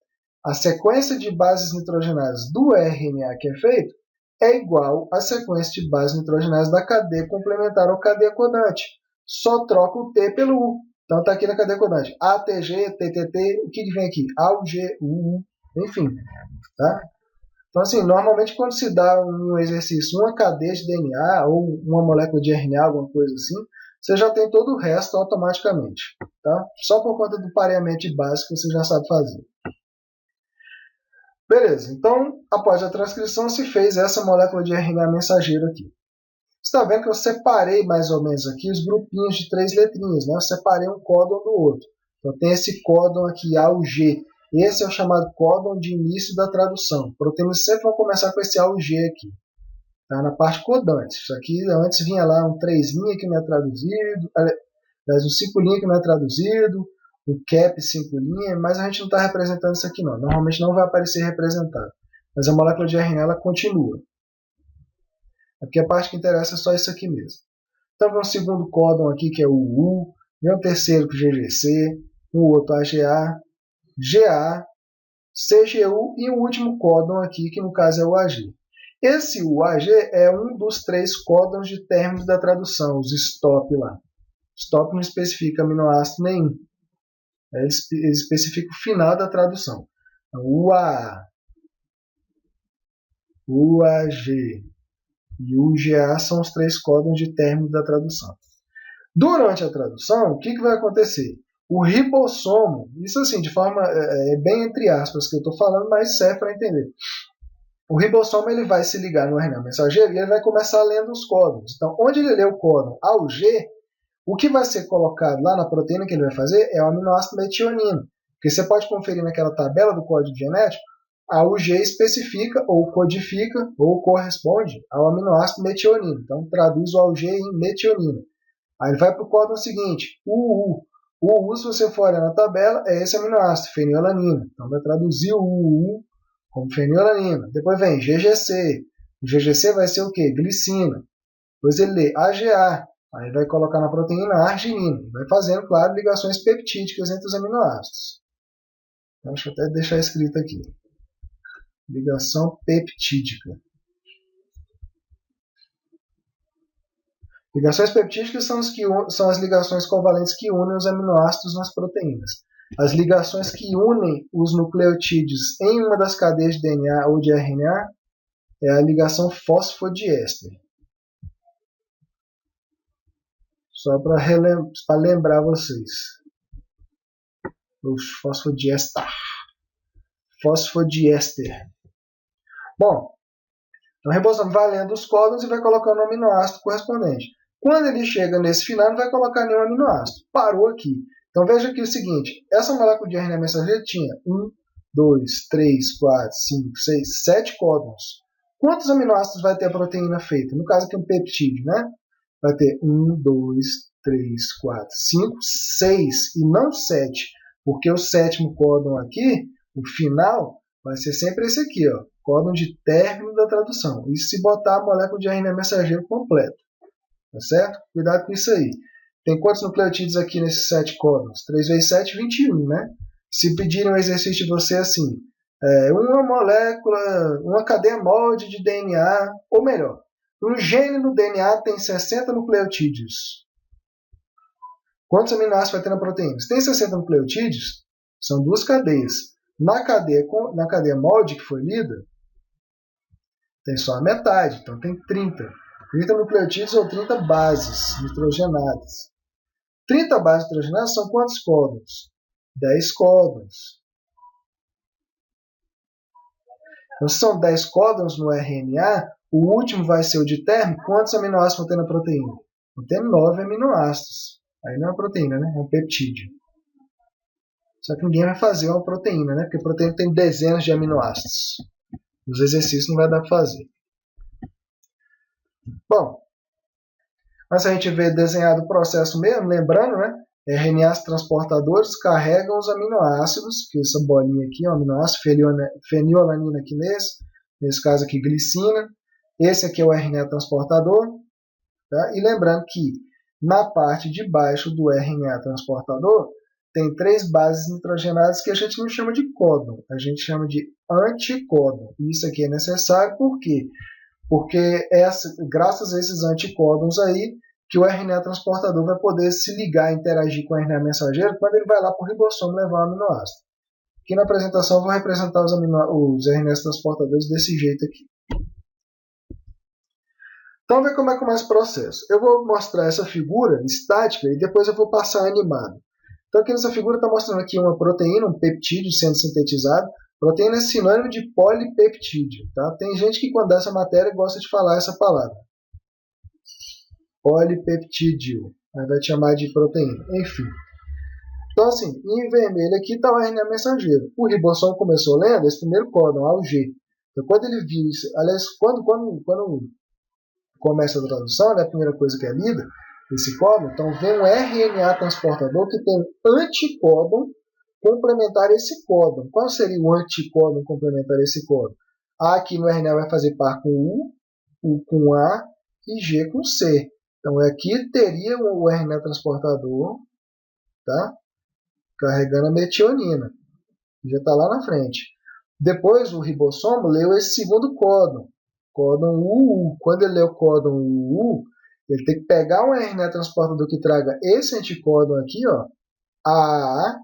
a sequência de bases nitrogenadas do RNA que é feito é igual à sequência de bases nitrogenadas da cadeia complementar ou cadeia codante. Só troca o T pelo U. Então está aqui na cadeia codante. ATG, TTT, o que vem aqui? AUG, UU, enfim. Tá? Então, assim, normalmente quando se dá um exercício, uma cadeia de DNA ou uma molécula de RNA, alguma coisa assim, você já tem todo o resto automaticamente. Tá? Só por conta do pareamento básico você já sabe fazer. Beleza, então, após a transcrição, se fez essa molécula de RNA mensageiro aqui. Você está vendo que eu separei mais ou menos aqui os grupinhos de 3 letrinhas, né? Eu separei um códon do outro. Então, tem esse códon aqui, AUG. Esse é o chamado códon de início da tradução. Proteínas sempre vão começar com esse AUG aqui. tá? Na parte codante. Isso aqui antes vinha lá um 3' que não é traduzido, aliás, um 5' que não é traduzido, um cap 5', mas a gente não está representando isso aqui não. Normalmente não vai aparecer representado. Mas a molécula de RNA ela continua. Aqui a parte que interessa é só isso aqui mesmo. Então vem um segundo códon aqui que é o U, vem um terceiro com GGC, um outro AGA, GA, CGU e o último códon aqui que no caso é o AG. Esse UAG é um dos 3 códons de término da tradução, os stop lá. Stop não especifica aminoácido nenhum. Ele especifica o final da tradução. Então, UAA, UAG e UGA são os 3 códons de término da tradução. Durante a tradução, o que vai acontecer? O ribossomo, isso assim, de forma bem entre aspas que eu estou falando, mas serve para entender. O ribossomo ele vai se ligar no RNA mensageiro e ele vai começar lendo os códons. Então, onde ele lê o códon ao G, o que vai ser colocado lá na proteína que ele vai fazer é o aminoácido metionina. Porque você pode conferir naquela tabela do código genético, a UG especifica, ou codifica, ou corresponde ao aminoácido metionina. Então, traduz o AUG em metionina. Aí ele vai para o códon seguinte, UU. O UU, se você for olhar na tabela, é esse aminoácido, fenilalanina. Então, vai traduzir o UU como fenilalanina. Depois vem GGC. O GGC vai ser o quê? Glicina. Depois ele lê AGA. Aí vai colocar na proteína arginina. Vai fazendo, claro, ligações peptídicas entre os aminoácidos. Então, deixa eu até deixar escrito aqui. Ligação peptídica. Ligações peptídicas são as ligações covalentes que unem os aminoácidos nas proteínas. As ligações que unem os nucleotídeos em uma das cadeias de DNA ou de RNA é a ligação fosfodiéster. Só para lembrar vocês. O fosfodiéster. Bom, então o ribossomo vai lendo os códons e vai colocando o aminoácido correspondente. Quando ele chega nesse final, não vai colocar nenhum aminoácido. Parou aqui. Então veja aqui o seguinte, essa molécula de RNA mensageiro tinha 1, 2, 3, 4, 5, 6, 7 códons. Quantos aminoácidos vai ter a proteína feita? No caso aqui um peptídeo, né? Vai ter 1, 2, 3, 4, 5, 6 e não 7. Porque o sétimo códon aqui, o final, vai ser sempre esse aqui, ó, códon de término da tradução. Isso se botar a molécula de RNA mensageiro completo. Tá certo? Cuidado com isso aí. Tem quantos nucleotídeos aqui nesses 7 códons? 3 vezes 7, 21, né? Se pedirem um exercício de você assim, uma molécula, uma cadeia molde de DNA, ou melhor, um gene no DNA tem 60 nucleotídeos. Quantos aminoácidos vai ter na proteína? Se tem 60 nucleotídeos, são 2 cadeias. Na cadeia molde que foi lida, tem só a metade, então tem 30. 30 nucleotídeos ou 30 bases nitrogenadas. 30 bases nitrogenadas são quantos códons? 10 códons. Então, se são 10 códons no RNA, o último vai ser o de término. Quantos aminoácidos vão ter na proteína? Vão ter 9 aminoácidos. Aí não é uma proteína, né? É um peptídeo. Só que ninguém vai fazer uma proteína, né? Porque a proteína tem dezenas de aminoácidos. Nos exercícios não vai dar para fazer. Bom, mas se a gente vê desenhado o processo mesmo, lembrando, né? RNAs transportadores carregam os aminoácidos, que essa bolinha aqui é um aminoácido, fenilalanina quinase, nesse caso aqui glicina. Esse aqui é o RNA transportador. Tá? E lembrando que na parte de baixo do RNA transportador tem 3 bases nitrogenadas que a gente não chama de códon, a gente chama de anticódon. Isso aqui é necessário por quê? Porque graças a esses anticódons aí, que o RNA transportador vai poder se ligar e interagir com o RNA mensageiro quando ele vai lá para o ribossomo levar o aminoácido. Aqui na apresentação eu vou representar os RNAs transportadores desse jeito aqui. Então, vamos ver como é que começa o processo. Eu vou mostrar essa figura estática e depois eu vou passar animado. Então, aqui nessa figura está mostrando aqui uma proteína, um peptídeo sendo sintetizado. Proteína é sinônimo de polipeptídeo. Tá? Tem gente que, quando dá essa matéria, gosta de falar essa palavra. Polipeptídeo. Aí vai te chamar de proteína. Enfim. Então, assim, em vermelho aqui está o RNA mensageiro. O ribossomo começou lendo esse primeiro códon, AUG. Então, quando ele viu isso, aliás, quando começa a tradução, né, a primeira coisa que é lida, esse códon, então vem um RNA transportador que tem um anticódon complementar a esse códon. Qual seria o anticódon complementar a esse códon? A aqui no RNA vai fazer par com U com A e G com C. Então aqui teria o RNA transportador, tá? Carregando a metionina. Já está lá na frente. Depois o ribossomo leu esse segundo códon, códon UU. Quando ele lê o códon UU, ele tem que pegar um RNA transportador que traga esse anticódon aqui, ó, AAA,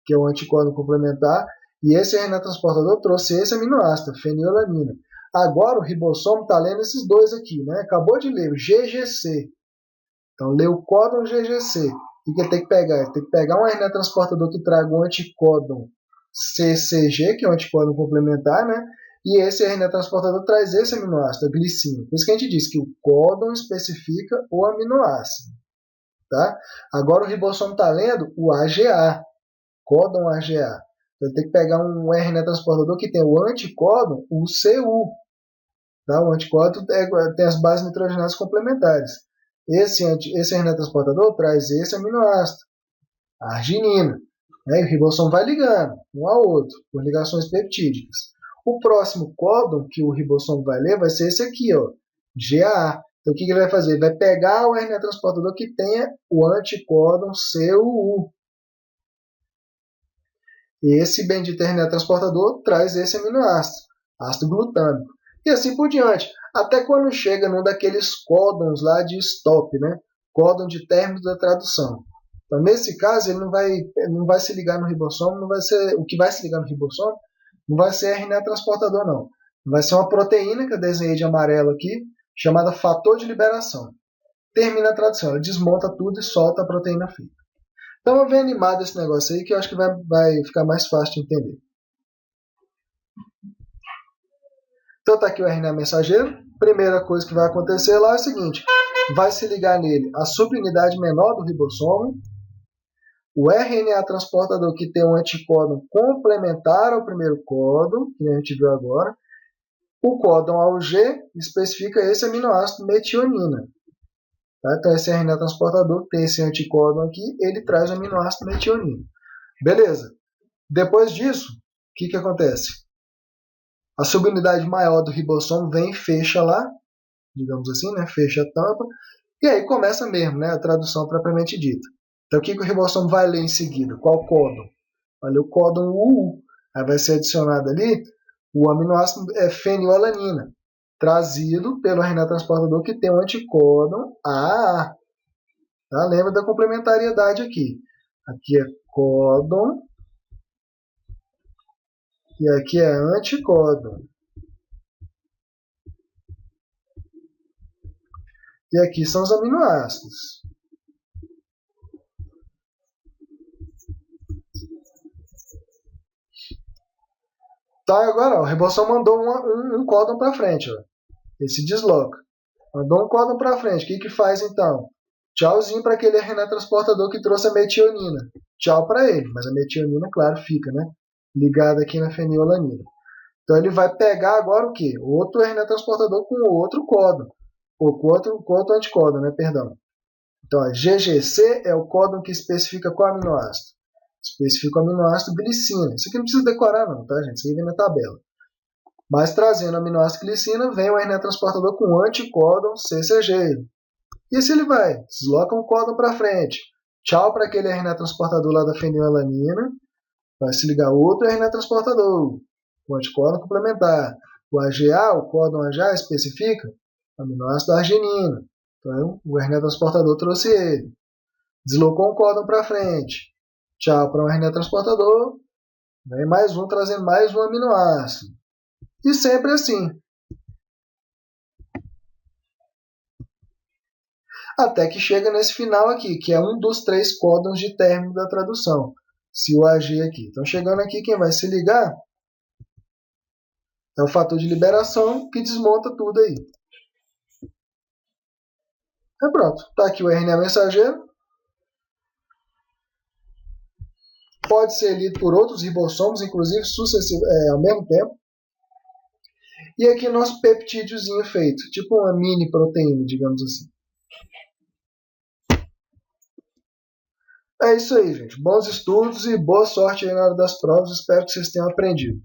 que é o anticódon complementar, e esse RNA transportador trouxe esse aminoácido, fenilalanina. Agora o ribossomo está lendo esses dois aqui, né? Acabou de ler o GGC. Então leu o códon GGC. O que ele tem que pegar? Ele tem que pegar um RNA transportador que traga um anticódon CCG, que é um anticódon complementar, né? E esse RNA transportador traz esse aminoácido, a glicina. Por isso que a gente diz que o códon especifica o aminoácido. Tá? Agora o ribossomo está lendo o AGA, códon AGA. Então, ele tem que pegar um RNA transportador que tem o anticódon, o CU. Tá? O anticódon tem as bases nitrogenadas complementares. Esse RNA transportador traz esse aminoácido, a arginina. Né? E o ribossomo vai ligando um ao outro, por ligações peptídicas. O próximo códon que o ribossomo vai ler vai ser esse aqui, ó, GAA. Então, o que ele vai fazer? Ele vai pegar o RNA transportador que tenha o anticódon CUU. E esse bendito RNA transportador traz esse aminoácido, ácido glutâmico. E assim por diante. Até quando chega num daqueles códons lá de stop, né? Códon de término da tradução. Então, nesse caso, ele não vai se ligar no ribossomo, o que vai se ligar no ribossomo não vai ser RNA transportador, não. Vai ser uma proteína que eu desenhei de amarelo aqui, chamada fator de liberação. Termina a tradução, ela desmonta tudo e solta a proteína feita. Então eu venho animado esse negócio aí que eu acho que vai ficar mais fácil de entender. Então tá aqui o RNA mensageiro. Primeira coisa que vai acontecer lá é o seguinte: vai se ligar nele a subunidade menor do ribossomo, o RNA transportador que tem um anticódon complementar ao primeiro códon, que a gente viu agora. O códon AUG especifica esse aminoácido metionina. Tá? Então esse RNA transportador tem esse anticódon aqui, ele traz o aminoácido metionina. Beleza. Depois disso, o que acontece? A subunidade maior do ribossomo vem e fecha lá, digamos assim, né? Fecha a tampa, e aí começa mesmo, né? A tradução propriamente dita. Então o que o ribossomo vai ler em seguida? Qual códon? Vai ler o códon UU. Aí vai ser adicionado ali o aminoácido fenilalanina, trazido pelo RNA transportador que tem o anticódon AAA. Tá? Lembra da complementariedade aqui. Aqui é códon e aqui é anticódon. E aqui são os aminoácidos. Tá, agora ó, o ribossomo mandou um códon para frente. Ó. Ele se desloca. Mandou um códon para frente. O que faz então? Tchauzinho para aquele RNA transportador que trouxe a metionina. Tchau para ele. Mas a metionina, claro, fica, né? Ligada aqui na fenilalanina. Então ele vai pegar agora o quê? Outro RNA transportador com outro códon. Ou com outro anticódon, né? Perdão. Então, a GGC é o códon que especifica qual aminoácido. Especifica o aminoácido glicina. Isso aqui não precisa decorar não, tá, gente? Isso aí vem na tabela. Mas trazendo o aminoácido glicina, vem o RNA transportador com o anticódon CCG. E assim ele vai. Desloca um códon para frente. Tchau para aquele RNA transportador lá da fenilalanina. Vai se ligar outro RNA transportador. O anticódon complementar. O AGA, o códon AGA, especifica o aminoácido arginina. Então, o RNA transportador trouxe ele. Deslocou um códon para frente. Tchau para um RNA transportador. Vem mais um trazendo mais um aminoácido. E sempre assim. Até que chega nesse final aqui, que é um dos 3 códons de término da tradução. Se o AG aqui. Então, chegando aqui, quem vai se ligar é o fator de liberação que desmonta tudo aí. É pronto. Está aqui o RNA mensageiro. Pode ser lido por outros ribossomos, inclusive ao mesmo tempo. E aqui nosso peptídeozinho feito, tipo uma mini proteína, digamos assim. É isso aí, gente. Bons estudos e boa sorte aí na hora das provas. Espero que vocês tenham aprendido.